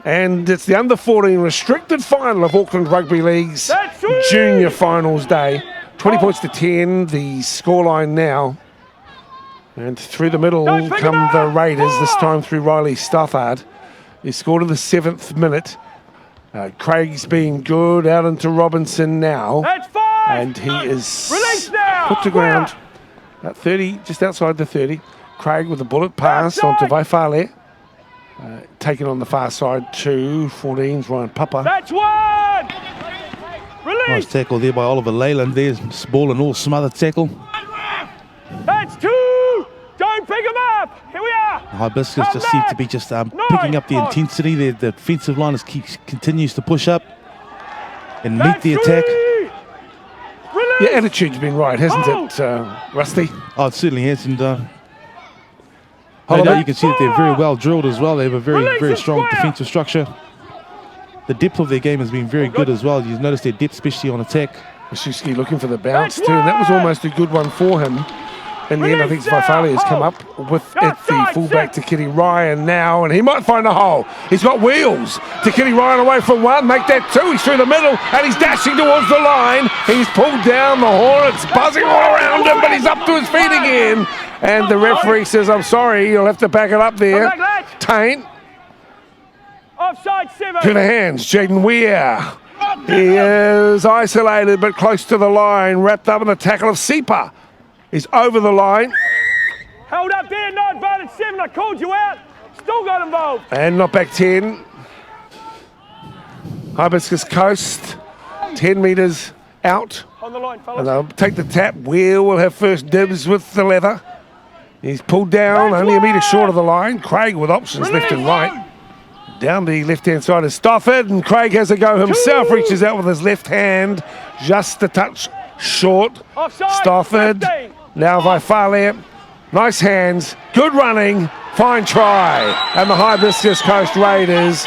And it's the under-14 restricted final of Auckland Rugby League's That's 3. junior finals day. 20 points to 10, the scoreline now. And through the middle Don't pick come him the up. Raiders, this 4. time through Riley Stothard. He scored in the 7th minute. Craig's being good, out into Robinson now. That's 5. And he is Release now. put to ground at 30, just outside the 30. Craig with a bullet pass onto Vaifale. Taken on the far side to 14's Ryan Papa. That's 1. Release. Nice tackle there by Oliver Leyland. There's ball and all smothered tackle. That's 2. Don't pick him up. Here we are. Hibiscus Come just seems to back. be just picking up the On. intensity. The defensive line continues to push up and meet That's the attack. 3. Release. Your attitude's been right, hasn't it, Rusty? Oh, it certainly has. And no Hold doubt on. you can see that they're very well drilled as well. They have a very, Release very it, strong square. defensive structure. The depth of their game has been very good as well. You've noticed their depth, especially on attack. Mashewski looking for the bounce That's too, and that was one. almost a good one for him. In the end, I think Release now. Vaifale has come up with it, the Outside, fullback to 6. Kitty Ryan now, and he might find a hole. He's got wheels to Kitty Ryan away from 1, make that 2, he's through the middle, and he's dashing towards the line. He's pulled down, the Hornets buzzing all around him, but he's up to his feet again. And the referee says, I'm sorry, you'll have to back it up there. Come back, lads. Taint Offside 7. to the hands, Jaden Weir. He is isolated but close to the line, wrapped up in the tackle of Seepa. He's over the line Held up there, no advantage 7. I called you out. Still got involved. and not back 10. Hibiscus Coast, 10 metres out. On the line, And fellas. they'll take the tap. Weir will have first dibs with the leather. He's pulled down, only a metre short of the line. Craig with options left and right. Down the left-hand side is Stafford, and Craig has a go himself, reaches out with his left hand, just a touch short. Stafford, now Vaifale, nice hands, good running, fine try. And the Hibiscus Coast Raiders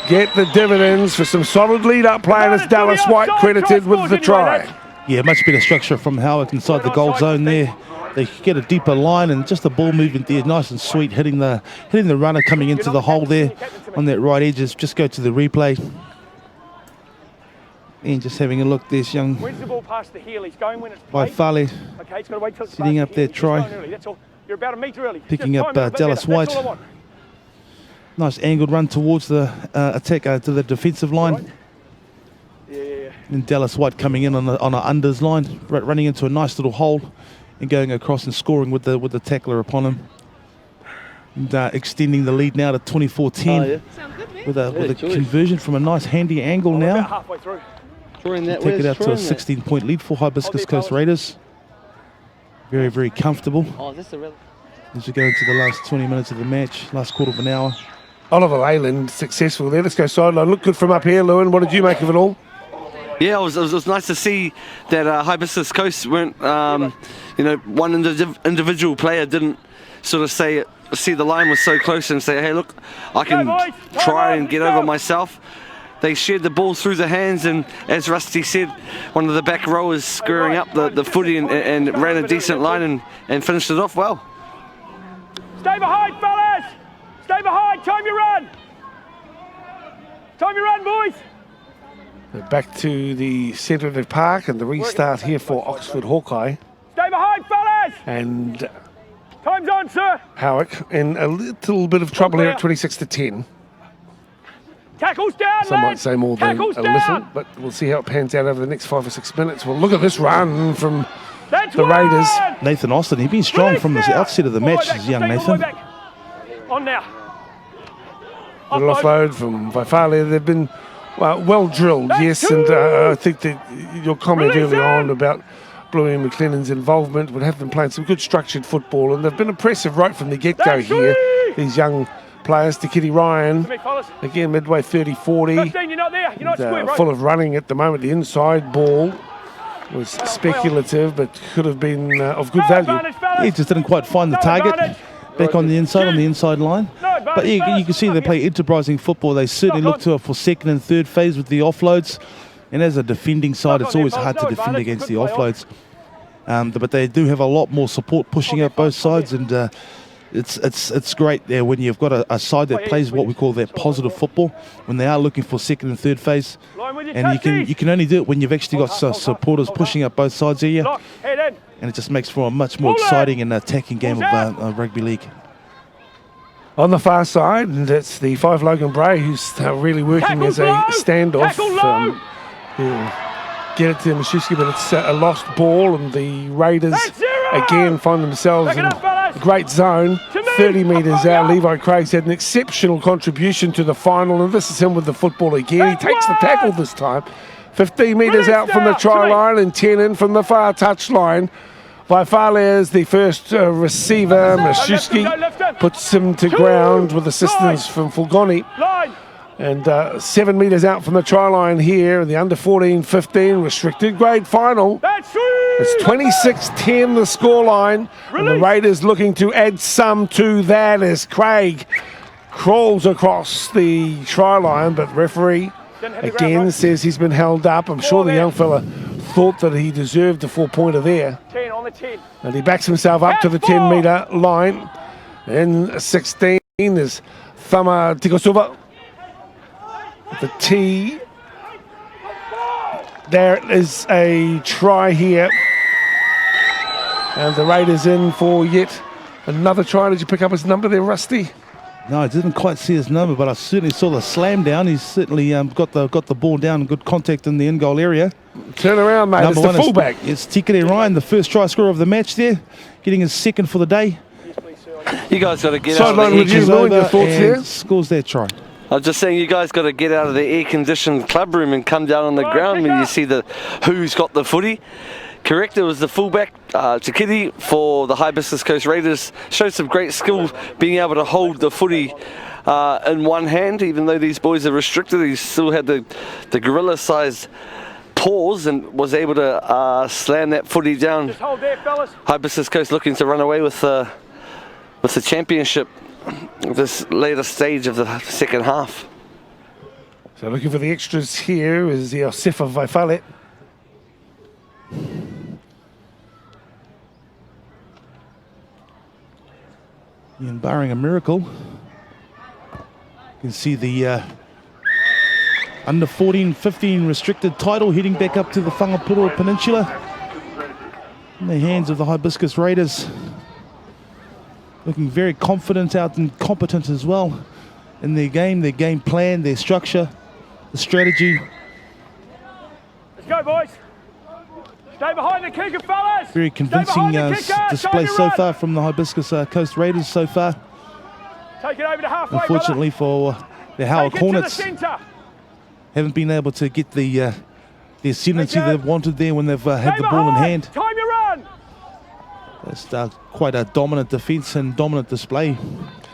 get the dividends for some solid lead-up play, and it's Dallas White credited with the try. Yeah, much better structure from Howick inside the goal zone there. They get a deeper line and just the ball movement there, nice and sweet, hitting the runner coming into the hole there on that right edge. Just go to the replay. And just having a look, there's young Vaifale sitting up there, try. Picking up Dallas White. Nice angled run towards the attack to the defensive line. And Dallas White coming in on an unders line, running into a nice little hole and going across and scoring with the tackler upon him. And extending the lead now to 24-10 with a conversion from a nice handy angle now. Take it out to a 16-point lead for Hibiscus Coast Raiders. Very, very comfortable. As we go into the last 20 minutes of the match, last quarter of an hour. Oliver Leyland successful there. Let's go sideline. Look good from up here, Lewin. What did you make of it all? Yeah, it was nice to see that Hibiscus Coast weren't, one individual player didn't sort of see the line was so close and say, hey, look, I can try and get over myself. They shared the ball through the hands, and as Rusty said, one of the back rowers squaring up the footy and ran a decent line and finished it off well. Stay behind, fellas! Stay behind, time you run! Time you run, boys! Back to the centre of the park and the restart here for Oxford Hawkeye. Stay behind, fellas! And time's on, sir! Howick in a little bit of trouble here at 26-10. Tackles down, Some might say more than a little, but we'll see how it pans out over the next 5 or 6 minutes. Well, look at this run from the Raiders. Nathan Austin, he's been strong from the outset of the match, this young Nathan. On now. Little offload from Vaifale. They've been well drilled, yes, and I think that your comment early on about Bluey and McLennan's involvement would have them playing some good structured football, and they've been impressive right from the get-go here. These young players, to Kitty Ryan, again midway 30-40, full of running at the moment. The inside ball was speculative, but could have been of good value. He just didn't quite find the target. Back on the inside line. But you can see they play enterprising football. They certainly look to it for second and third phase with the offloads. And as a defending side, it's always hard to defend against the offloads. But they do have a lot more support pushing out both sides, and it's great there when you've got a side that plays what we call their positive football, when they are looking for second and third phase. And you can only do it when you've actually got supporters pushing up both sides here. And it just makes for a much more exciting and attacking game of rugby league. On the far side, and it's the 5 Logan Bray who's really working as a standoff. Get it to Mashewski, but it's a lost ball, and the Raiders again find themselves in a great zone. 30 metres out. Levi Craig's had an exceptional contribution to the final, and this is him with the football again. He takes the tackle this time. 15 metres out from the try line and 10 in from the far touch line. Vaifale is the first receiver. Mashewski puts him to ground with assistance from Fulgoni. And 7 metres out from the try line here in the under 14-15 restricted grade final. It's 26-10 the scoreline, and the Raiders looking to add some to that as Craig crawls across the try line, but referee again says he's been held up. I'm sure the young fella thought that he deserved a 4-pointer there. 10 on the 10. And he backs himself up to the 10-metre line. In 16 is Thama Tikosova. The T. There is a try here. And the Raiders in for yet another try. Did you pick up his number there, Rusty? No, I didn't quite see his number, but I certainly saw the slam down. He's certainly got the ball down, good contact in the in-goal area. Turn around, mate. It's the fullback. It's Tikere Ryan, the first try scorer of the match there, getting his second for the day. You guys got to get out of Sideline the review, Lewin, your thoughts here? Scores their try. I was just saying, you guys got to get out of the air-conditioned club room and come down on the ground when you see who's got the footy. correct. It was the fullback, Te Kiri, for the Hibiscus Coast Raiders. Showed some great skill being able to hold the footy in one hand. Even though these boys are restricted, he still had the gorilla-sized paws and was able to slam that footy down. Just hold there, fellas. Hibiscus Coast looking to run away with the championship this later stage of the second half. So looking for the extras here is the Osifa Vaifale. And barring a miracle, you can see the under 14-15 restricted title heading back up to the Whangapuro Peninsula in the hands of the Hibiscus Raiders. Looking very confident out and competent as well in their game plan, their structure, the strategy. Let's go, boys. Stay behind the kicker, fellas. Very convincing display so far from the Hibiscus Coast Raiders so far. Take it over to halfway, Unfortunately for the Howick Hornets, To the centre. haven't been able to get the ascendancy they've wanted there when they've had Stay the ball in behind. hand. Time your run. It's quite a dominant defence and dominant display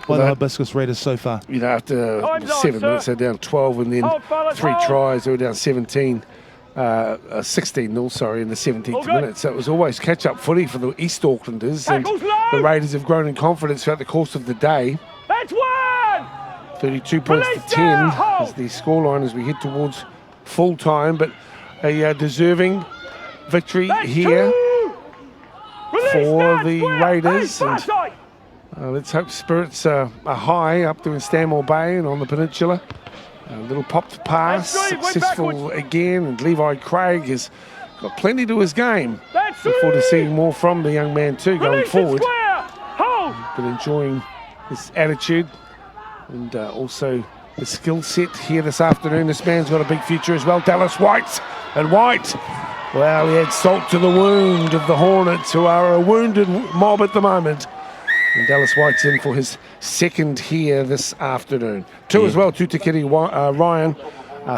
by the Hibiscus Raiders so far. You know, after Time's on, 7 sir. minutes, they're down 12, and then Hold, fellas, 3 hold. tries, they were down 16-0, in the 17th All good. minute. So it was always catch-up footy for the East Aucklanders, and Tackles low. the Raiders have grown in confidence throughout the course of the day. That's one. 32 points Release to 10 now, hold. is the scoreline as we head towards full time, but a deserving victory That's here 2. Release for now, the square. Raiders. Hey, pass, oi. Let's hope spirits are high up there in Stanmore Bay and on the peninsula. A little popped pass, That's three, went successful backwards. again, and Levi Craig has got plenty to his game. That's Look forward to 3. seeing more from the young man too going Release it, forward. square. Hold. But enjoying his attitude and also the skill set here this afternoon. This man's got a big future as well. Dallas White. And White, well, he had salt to the wound of the Hornets, who are a wounded mob at the moment. And Dallas White's in for his second here this afternoon. 2 as well, to Te Kiri Ryan.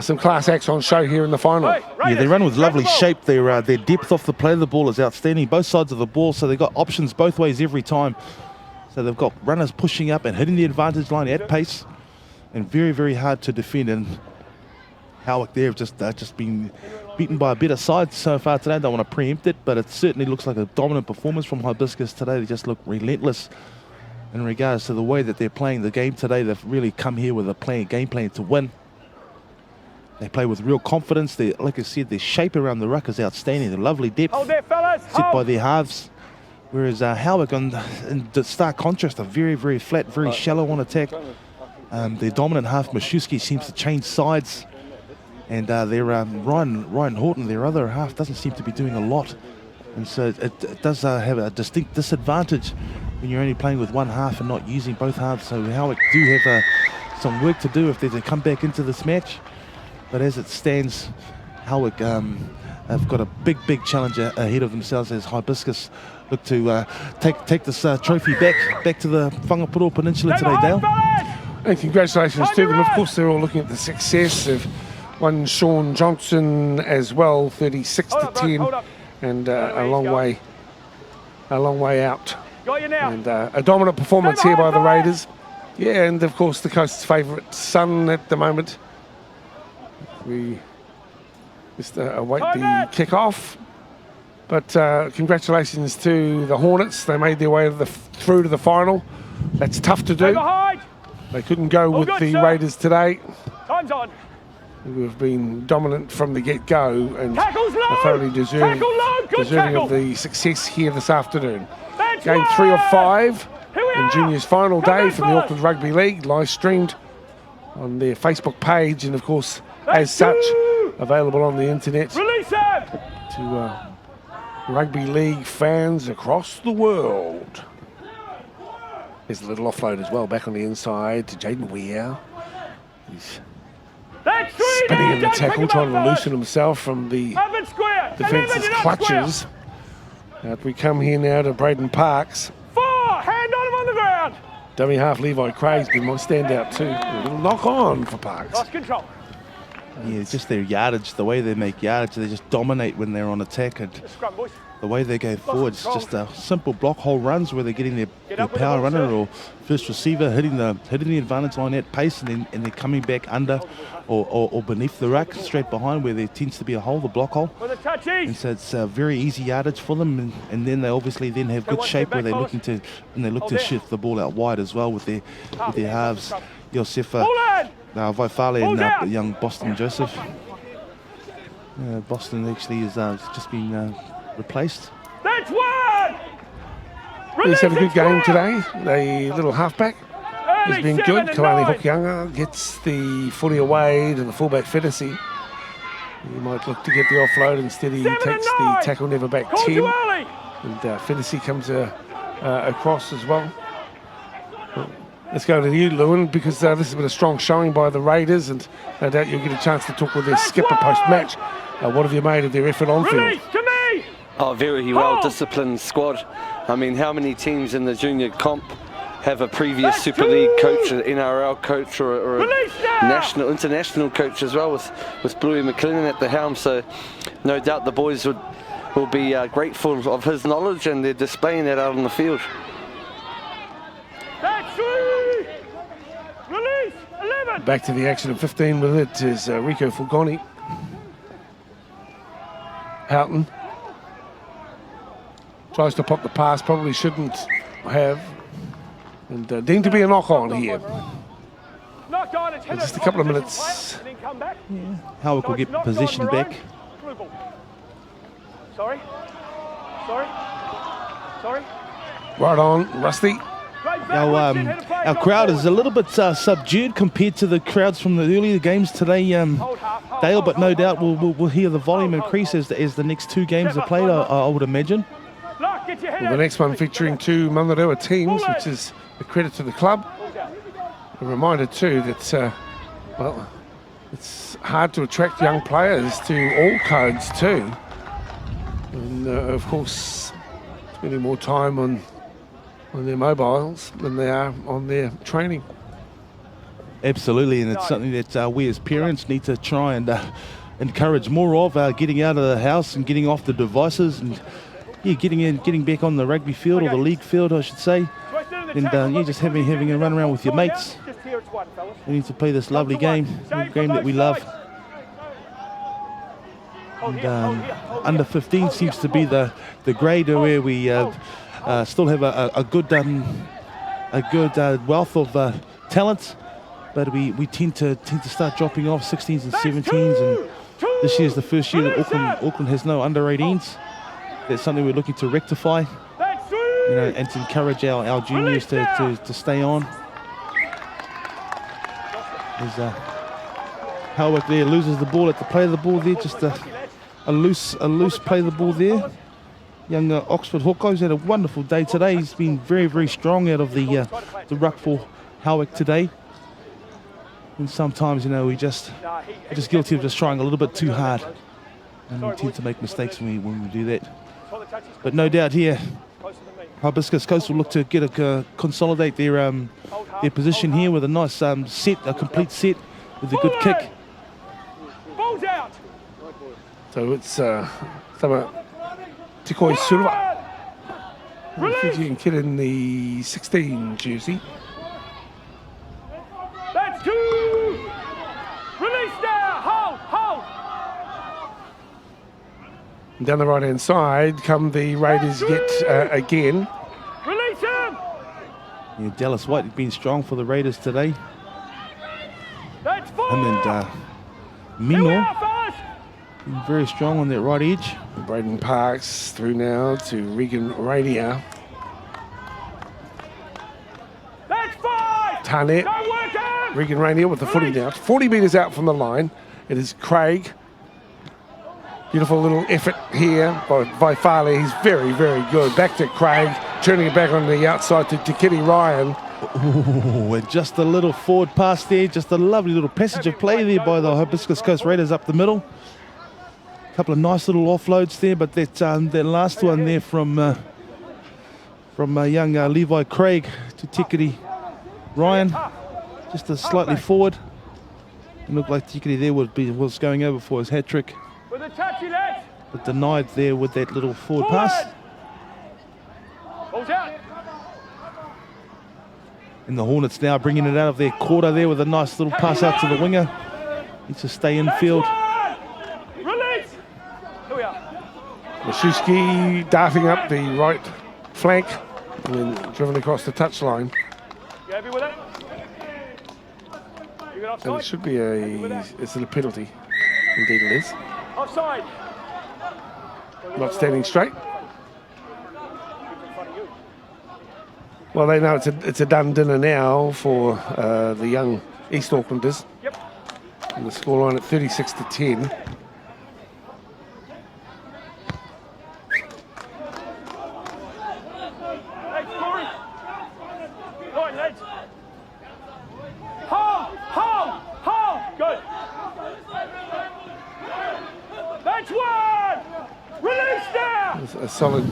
Some class acts on show here in the final. Hey, Yeah, they Raiders, run with grab lovely the ball. shape. Their depth off the play of the ball is outstanding. Both sides of the ball, so they've got options both ways every time. So they've got runners pushing up and hitting the advantage line at pace, and very, very hard to defend. And Howick there have just been beaten by a better side so far today. I don't want to preempt it, but it certainly looks like a dominant performance from Hibiscus today. They just look relentless in regards to the way that they're playing the game today. They've really come here with a game plan to win. They play with real confidence. They, like I said, their shape around the ruck is outstanding. The lovely depth Hold there, fellas. set by Hold. their halves. Whereas Howick, in the stark contrast, are very, very flat, very shallow on attack. Their dominant half, Mashewski, seems to change sides. And their Ryan Horton, their other half, doesn't seem to be doing a lot. And so it does have a distinct disadvantage when you're only playing with one half and not using both halves. So Howick do have some work to do if they're to come back into this match. But as it stands, Howick have got a big challenge ahead of themselves as Hibiscus look to take this trophy back to the Whangapuro Peninsula Stay today, behind, Dale. fellas. And congratulations On to your them. Of right. course, they're all looking at the success of one Sean Johnson as well, 36 Hold to up, bro, 10, hold up. and where a he's long going. way out. Got you now. And a dominant performance Stay here by behind, the fellas. Raiders. Yeah, and of course the coast's favourite Sun at the moment. We just await Time the out. kick-off. But congratulations to the Hornets. They made their way through to the final. That's tough to Stay do. behind. They couldn't go All with good, the sir. Raiders today, Time's on. who have been dominant from the get-go and Tackles low. are thoroughly deserving Tackle low. Good deserving tackle. of the success here this afternoon. That's Game one. 3 of 5 Here we in are. Junior's final Come day back, from the fellas. Auckland Rugby League, live streamed on their Facebook page, and of course, as That's such, 2. available on the internet Release him. to rugby league fans across the world. There's a little offload as well, back on the inside to Jaden Weir. He's That's 3. spinning in the Don't pick tackle, him trying up, to loosen himself from the Have it square. defence's Have it up, clutches. We come here now to Braden Parks. square. 4. Hand on him on the ground. Dummy half Levi Craig's been my standout too. A little knock on for Parks. Lost control. Yeah, just their yardage, the way they make yardage, they just dominate when they're on attack, and Scrum, boys. the way they go forward, it's just simple block hole runs where they're getting their power runner or first receiver hitting the advantage line at pace, and they're coming back under or beneath the ruck, straight behind where there tends to be a hole, the block hole. And so it's very easy yardage for them, and then they obviously then have good shape where they're looking to, and they look to shift the ball out wide as well with their halves, Josefa Vaifale and the young Boston Joseph. Boston actually has just been replaced. That's one! He's had a good game today. The little halfback has been good. Kalani Hokianga gets the footy away to the fullback Fedesi. He might look to get the offload. Instead he takes the tackle never back 10. And Fedesi comes across as well. Let's go to you, Lewin, because this has been a strong showing by the Raiders, and no doubt you'll get a chance to talk with their skipper post-match. What have you made of their effort on field? Oh, very well disciplined squad. I mean, how many teams in the junior comp have a previous Super League coach, an NRL coach, or a international coach as well, with Bluey McLennan at the helm? So no doubt the boys will be grateful of his knowledge, and they're displaying that out on the field. Back to the action of 15 with it is Rico Fulgoni. Houghton tries to pop the pass, probably shouldn't have. And deemed to be a knock-on here. Just a couple of minutes. Howick will get possession back. Sorry. Right on, Rusty. Our crowd is a little bit subdued compared to the crowds from the earlier games today, Dale, but no doubt we'll hear the volume increase as the next two games are played, I would imagine. Well, the next one featuring two Manarewa teams, which is a credit to the club. A reminder too that, well, it's hard to attract young players to all codes too. And of course, spending more time on their mobiles than they are on their training. Absolutely, and it's something that we as parents need to try and encourage more of, getting out of the house and getting off the devices, and getting back on the rugby field, or the league field I should say, and just having a run around with your mates. We need to play this lovely game, the game that we love. And under 15 seems to be the grade where we still have a good wealth of talent, but we tend to start dropping off 16s and 17s, and this year's the first year that Auckland has no under 18s. That's something we're looking to rectify, and to encourage our juniors to stay on. There's Howick there, loses the ball at the play of the ball there, just a loose play of the ball there. Young Oxford Hawkeyes had a wonderful day today. He's been very, very strong out of the ruck for Howick today. And sometimes, we're just guilty of just trying a little bit too hard, and we tend to make mistakes when we do that. But no doubt here, Hibiscus Coast will look to consolidate their position here with a nice a complete set with a good kick. Balls out. So it's Sama Tikoi Surva. Fijian kid in the 16 jersey. That's two. Release now. Hold. Down the right-hand side come the Raiders yet again. Release him. Yeah, Dallas White has been strong for the Raiders today. That's four. And Mino been very strong on that right edge. Braden Parks through now to Regan Rainier. That's five. Tarnett. Regan Rainier with the footy now. 40 metres out from the line. It is Craig. Beautiful little effort here by Farley. He's very, very good. Back to Craig, turning it back on the outside to Kitty Ryan. Ooh, and just a little forward pass there. Just a lovely little passage of play there by the Hibiscus Coast Raiders up the middle. A couple of nice little offloads there, but that last one there from young Levi Craig to Tikiti Ryan, just a slightly forward. It looked like Tikiri there was going over for his hat trick, With a touchy, lads. but denied there with that little forward pass. Ball's out. And the Hornets now bringing it out of their quarter there with a nice little pass out to the winger. Needs to stay in field. Release. Here we are. Masuski darting up the right flank and then driven across the touchline. You happy with it? You got And offside? it should be it's a penalty. Indeed it is. Offside. Not standing straight. Keep in front of you. Well, they know it's a done dinner now for the young East Aucklanders. Yep. And the scoreline at 36-10. Hey, Corey. Line, lads. Hold. Good. That's one. Release now. It's a solid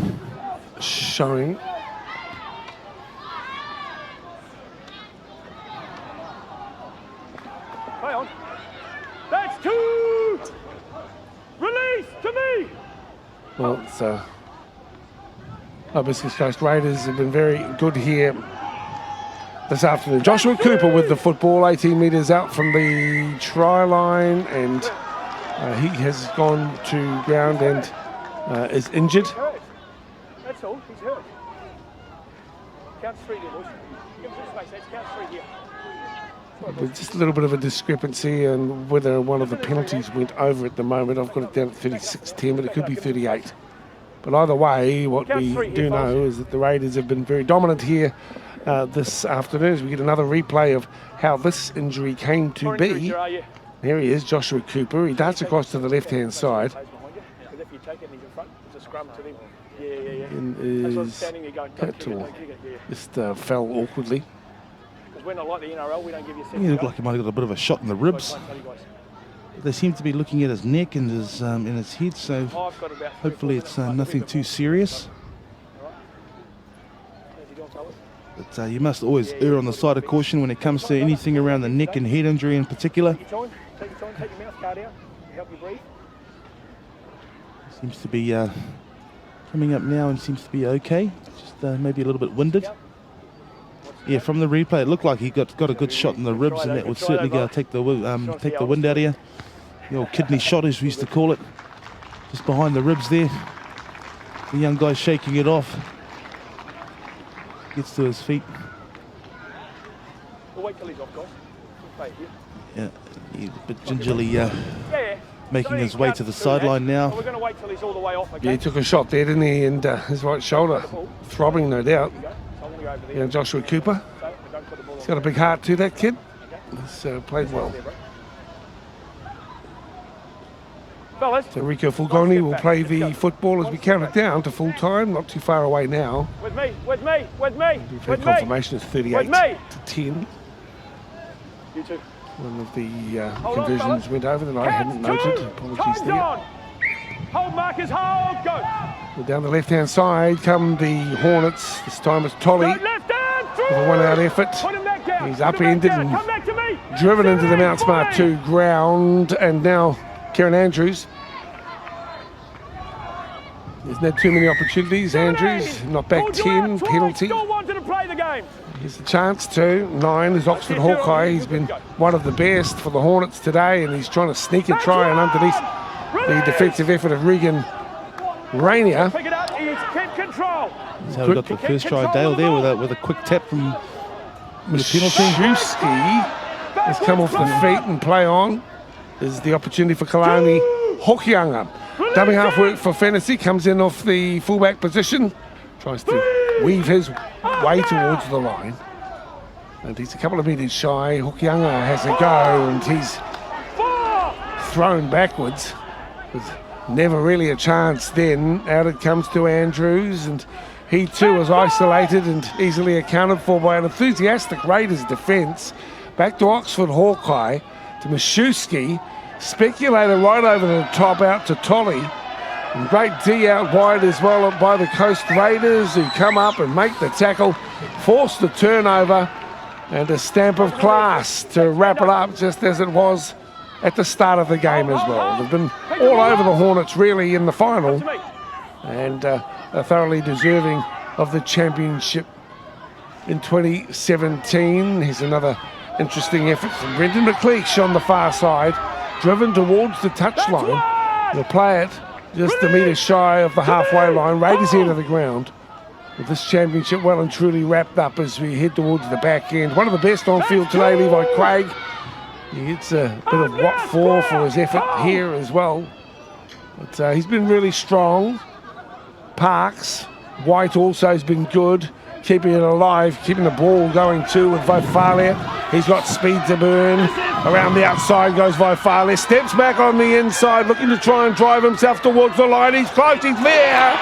showing. Play on. That's two. Release to me. Well, it's Hibiscus Coast Raiders have been very good here this afternoon. Joshua Cooper with the football, 18 metres out from the try line, and he has gone to ground and is injured. Hurt. That's all. He's hurt. Counts three there, boys. Give us some space. That's counts three here. There's just a little bit of a discrepancy on whether one of the penalties went over at the moment. I've got it down at 36-10, but it could be 38. But either way, what we do know is that the Raiders have been very dominant here this afternoon as we get another replay of how this injury came to be. Here he is, Joshua Cooper. He darts across to the left-hand side. Because if you take it and he's in front, it's a scrum to them. Yeah. And That's what's is standing there going, hit don't or kick it, yeah. just fell awkwardly. Because we're not like the NRL, we don't give you a second. He looked like he might have got a bit of a shot in the ribs. They seem to be looking at his neck and his in his head, so hopefully it's nothing too serious. But you must always err on the side of caution when it comes to anything around the neck and head injury in particular. Take your time, take your mouth guard out, help you breathe. Seems to be coming up now and seems to be okay. Just maybe a little bit winded. Yeah, from the replay, it looked like he got a good shot in the ribs, and that would certainly go take the wind out of you. The old kidney shot, as we used to call it, just behind the ribs there. The young guy shaking it off. Gets to his feet. We'll wait till he's off, guys. We'll play here. Yeah, he's a bit gingerly making his way to the sideline now. We're going to wait till he's all the way off, okay? Yeah, he took a shot there, didn't he? And his right shoulder throbbing, no doubt. Yeah, Joshua Cooper. He's got a big heart too, that kid. He's played well. Fellas, So Rico Fulgoni will play the football as we count it down to full time. Not too far away now. with me. The confirmation is 38-10. You too. One of the conversions went over that I hadn't noted. Apologies there. Hold, Marcus, hold, go. Well, down the left-hand side come the Hornets. This time it's Tolly Go left hand, with a one-out effort. Put him back down. He's Put him upended back down. and Come back to me. driven into the Mount Smart 2 ground, and now Kieran Andrews. There's not too many opportunities. Andrews, not back 10, penalty. Still wanted to play the game. Here's a chance to 9 is Oxford Hawkeye. He's been one of the best for the Hornets today, and he's trying to sneak a try and underneath the defensive effort of Regan Rainier. Pick it up. He's kept control. That's how we got the first try, Dale, there with a quick tap from the penalty. Masuski has come off the feet and play on. There's the opportunity for Kalani Hokianga. Dummy half work for Fantasy, comes in off the fullback position, tries to weave his way towards the line. And he's a couple of metres shy. Hokianga has a go and he's thrown backwards. There's never really a chance then. Out it comes to Andrews, and he too was isolated and easily accounted for by an enthusiastic Raiders defence. Back to Oxford Hawkeye, to Masuski. Speculator right over the top out to Tolly. And great D out wide as well by the Coast Raiders, who come up and make the tackle, force the turnover, and a stamp of class to wrap it up just as it was at the start of the game as well. They've been all over the Hornets really in the final, and are thoroughly deserving of the championship in 2017. Here's another interesting effort from Brendan McLeish on the far side, driven towards the touchline. He'll play it just a metre shy of the halfway line. Raiders head of the ground, with this championship well and truly wrapped up as we head towards the back end. One of the best on field today, Levi Craig. He gets a bit of what for his effort here as well. But he's been really strong. Parks, White also has been good, keeping it alive, keeping the ball going too with Vaifale. He's got speed to burn. Around the outside goes Vaifale. Steps back on the inside, looking to try and drive himself towards the line. He's close, he's there.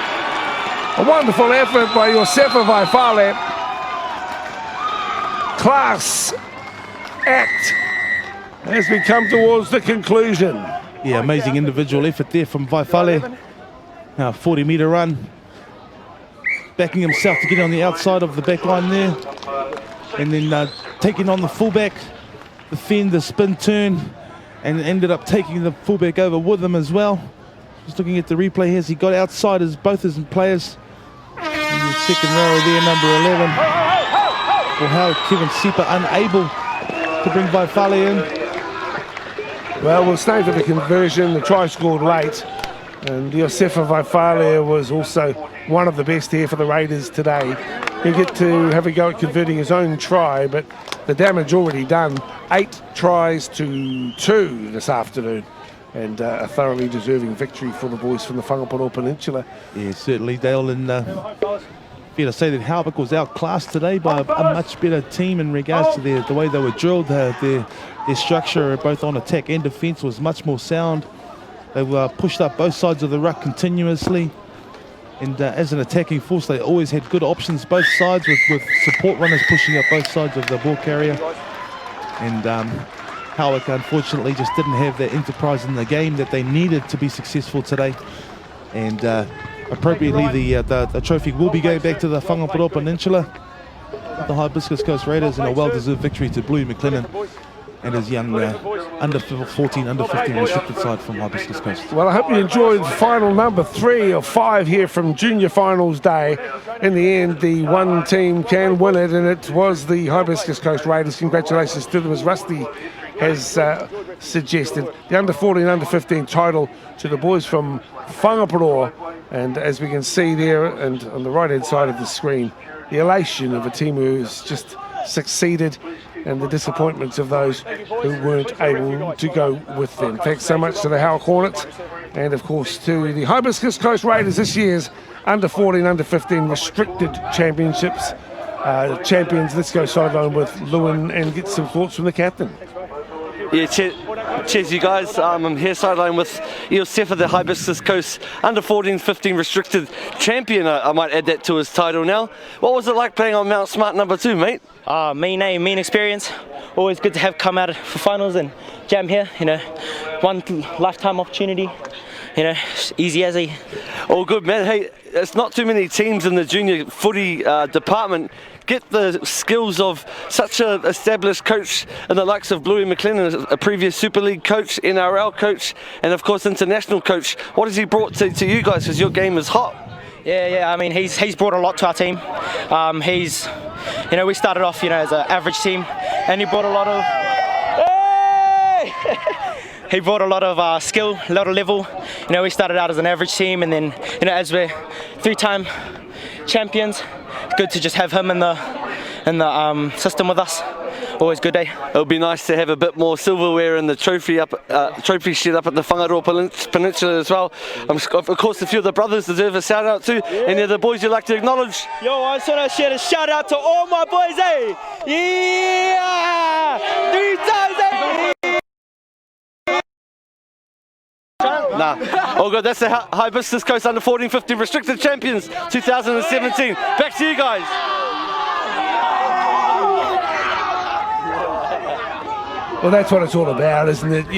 A wonderful effort by Josefa Vaifale. Class act as we come towards the conclusion. Yeah, amazing individual effort there from Vaifale. 40-metre run. Backing himself to get on the outside of the back line there. And then taking on the fullback, the fend, the spin turn, and ended up taking the fullback over with him as well. Just looking at the replay here, as he got outside both his players. In the second row there, number 11. For Howick, Kevin Sepa unable to bring Vaifale in. Well, we'll stay for the conversion. The try scored late. And Josefa Vaifale was also one of the best here for the Raiders today. He'll get to have a go at converting his own try, but the damage already done. 8 tries to 2 this afternoon. And a thoroughly deserving victory for the boys from the Whangaparo Peninsula. Yeah, certainly, Dale. And fair to say that Howick was outclassed today by a much better team in regards to the way they were drilled. Their structure, both on attack and defence, was much more sound. They were pushed up both sides of the ruck continuously. And as an attacking force, they always had good options both sides, with support runners pushing up both sides of the ball carrier. And Howick, unfortunately, just didn't have that enterprise in the game that they needed to be successful today. And appropriately, the trophy will be going back to the Whangaparo Peninsula. The Hibiscus Coast Raiders in a well-deserved victory to Bluey McLennan and his young under 14, under 15 restricted side from Hibiscus Coast. Well, I hope you enjoyed final number 3 of 5 here from Junior Finals Day. In the end, the one team can win it, and it was the Hibiscus Coast Raiders. Congratulations to them, as Rusty has suggested. The under 14, under 15 title to the boys from Whangaparo. And as we can see there, and on the right-hand side of the screen, the elation of a team who has just succeeded, and the disappointments of those who weren't able to go with them. Thanks so much to the Howick Hornets, and of course to the Hibiscus Coast Raiders, this year's under 14, under 15 restricted championships champions. Let's go sideline with Lewin and get some thoughts from the captain. Yeah, cheers you guys. I'm here sideline with Josefa, the Hibiscus Coast under 14, 15 restricted champion. I might add that to his title now. What was it like playing on Mount Smart number 2, mate? Mean experience. Always good to have come out for finals and jam here. One lifetime opportunity. Easy as a. All good, man. Hey, it's not too many teams in the junior footy department get the skills of such an established coach in the likes of Bluey McLennan, a previous Super League coach, NRL coach, and of course international coach. What has he brought to you guys, because your game is hot? Yeah. I mean, he's brought a lot to our team. We started off, as an average team, and he brought a lot of. He brought a lot of skill, a lot of level. We started out as an average team, and then, as we're 3-time champions, good to just have him in the system with us. Always good day. It'll be nice to have a bit more silverware in the trophy shed up at the Whangaparo Peninsula as well. Of course, a few of the brothers deserve a shout out too. Any of the boys you'd like to acknowledge? Yo, I just want to share a shout out to all my boys, eh? Yeah! 3 times, eh? Nah, all good. That's the Hibiscus Coast under 14, 15 restricted champions 2017. Back to you guys. Well, that's what it's all about, isn't it?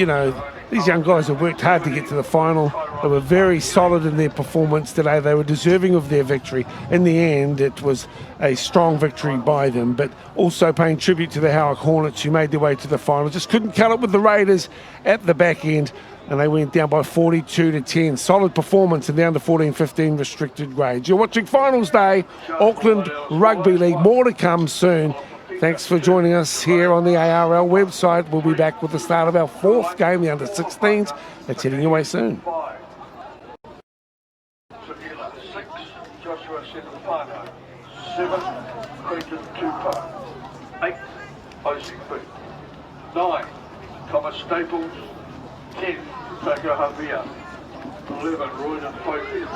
These young guys have worked hard to get to the final. They were very solid in their performance today. They were deserving of their victory. In the end, it was a strong victory by them, but also paying tribute to the Howick Hornets, who made their way to the final. Just couldn't cut it with the Raiders at the back end, and they went down by 42-10. Solid performance in the under 14-15 restricted grades. You're watching Finals Day, Auckland Rugby League. More to come soon. Thanks for joining us here on the ARL website. We'll be back with the start of our fourth game, the under 16s. That's heading your way soon. 6, Joshua Setafano. 7, Creighton Tupou. 8, OCP. 9, Thomas Staples. 10, Taka Havia. 11, Royden Fofield.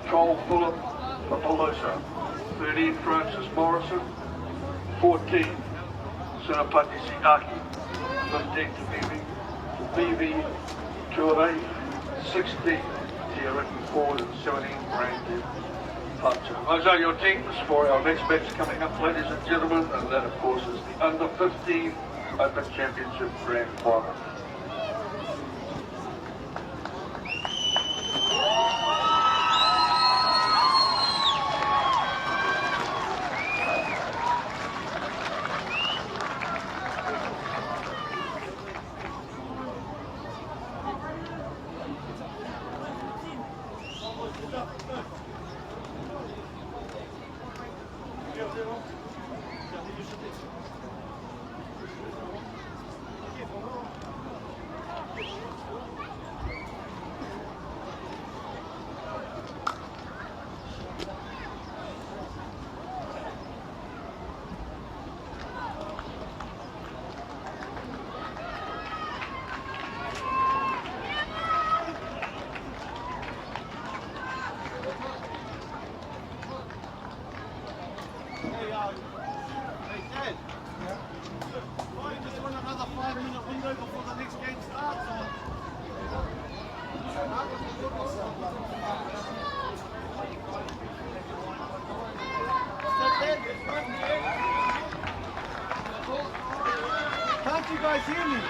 12, Philip Papalosa. 13, Francis Morrison. 14, Sinapati Siaki. 15, Vivi Ture. 16, Tierra Ford, and 17, Brandon Puncher. Those are your teams for our next match coming up, ladies and gentlemen, and that, of course, is the Under 15 Open Championship Grand Final. Can't you guys hear me?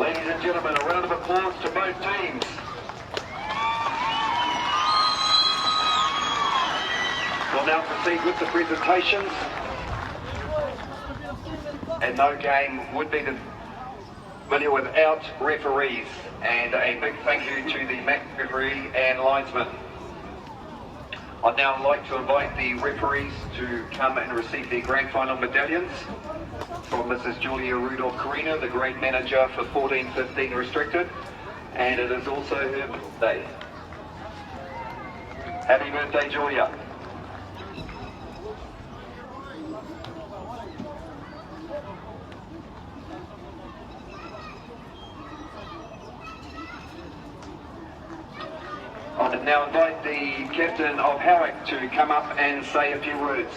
Ladies and gentlemen, a round of applause to both teams. We'll now proceed with the presentations. And no game would be familiar without referees. And a big thank you to the MAC referee and linesman. I'd now like to invite the referees to come and receive their grand final medallions from Mrs. Julia Rudolph Carina, the grade manager for 14-15 restricted, and it is also her birthday. Happy birthday, Julia. I now invite the captain of Howick to come up and say a few words.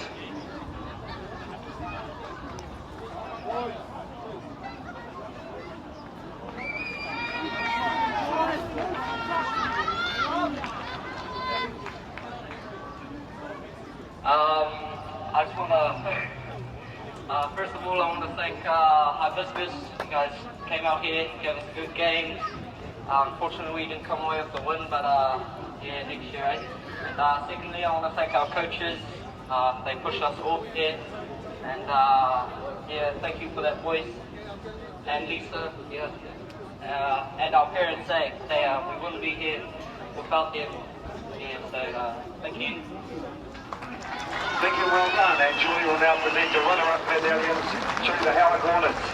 I just want to, first of all, I want to thank Hibiscus. You guys came out here, gave us a good game. Unfortunately, we didn't come away with the win, but yeah, next year, eh? And secondly, I want to thank our coaches. They pushed us off here, and yeah, thank you for that, boys. And Lisa, yeah, and our parents. We wouldn't be here without them. Yeah, so thank you. Thank you, well done. And Julie will now present the runner-up medallions to the Howick Hornets.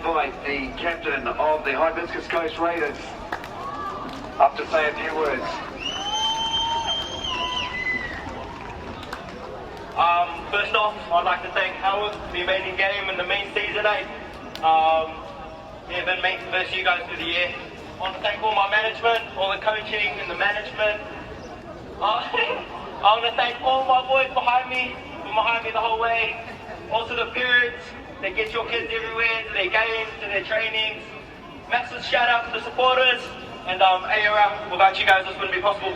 invite the captain of the Hibiscus Coast Raiders up to say a few words. First off, I'd like to thank Howick for the amazing game and the main season 8. Been making the best you guys through the year. I want to thank all my management, all the coaching and the management. I want to thank all my boys behind me the whole way. Also the parents that get your kids everywhere, to their games, to their trainings. Massive shout out to the supporters, and AOL, without you guys this wouldn't be possible.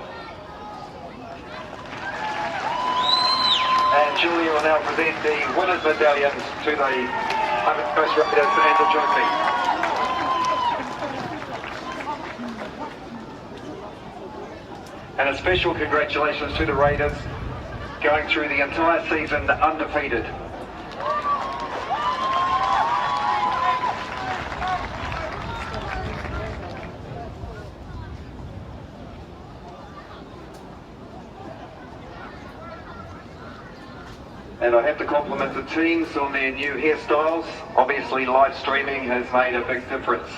And Julia will now present the winners' medallions to the Howick Coast Raiders and the trophy. And a special congratulations to the Raiders, going through the entire season undefeated. And I have to compliment the teams on their new hairstyles. Obviously live streaming has made a big difference.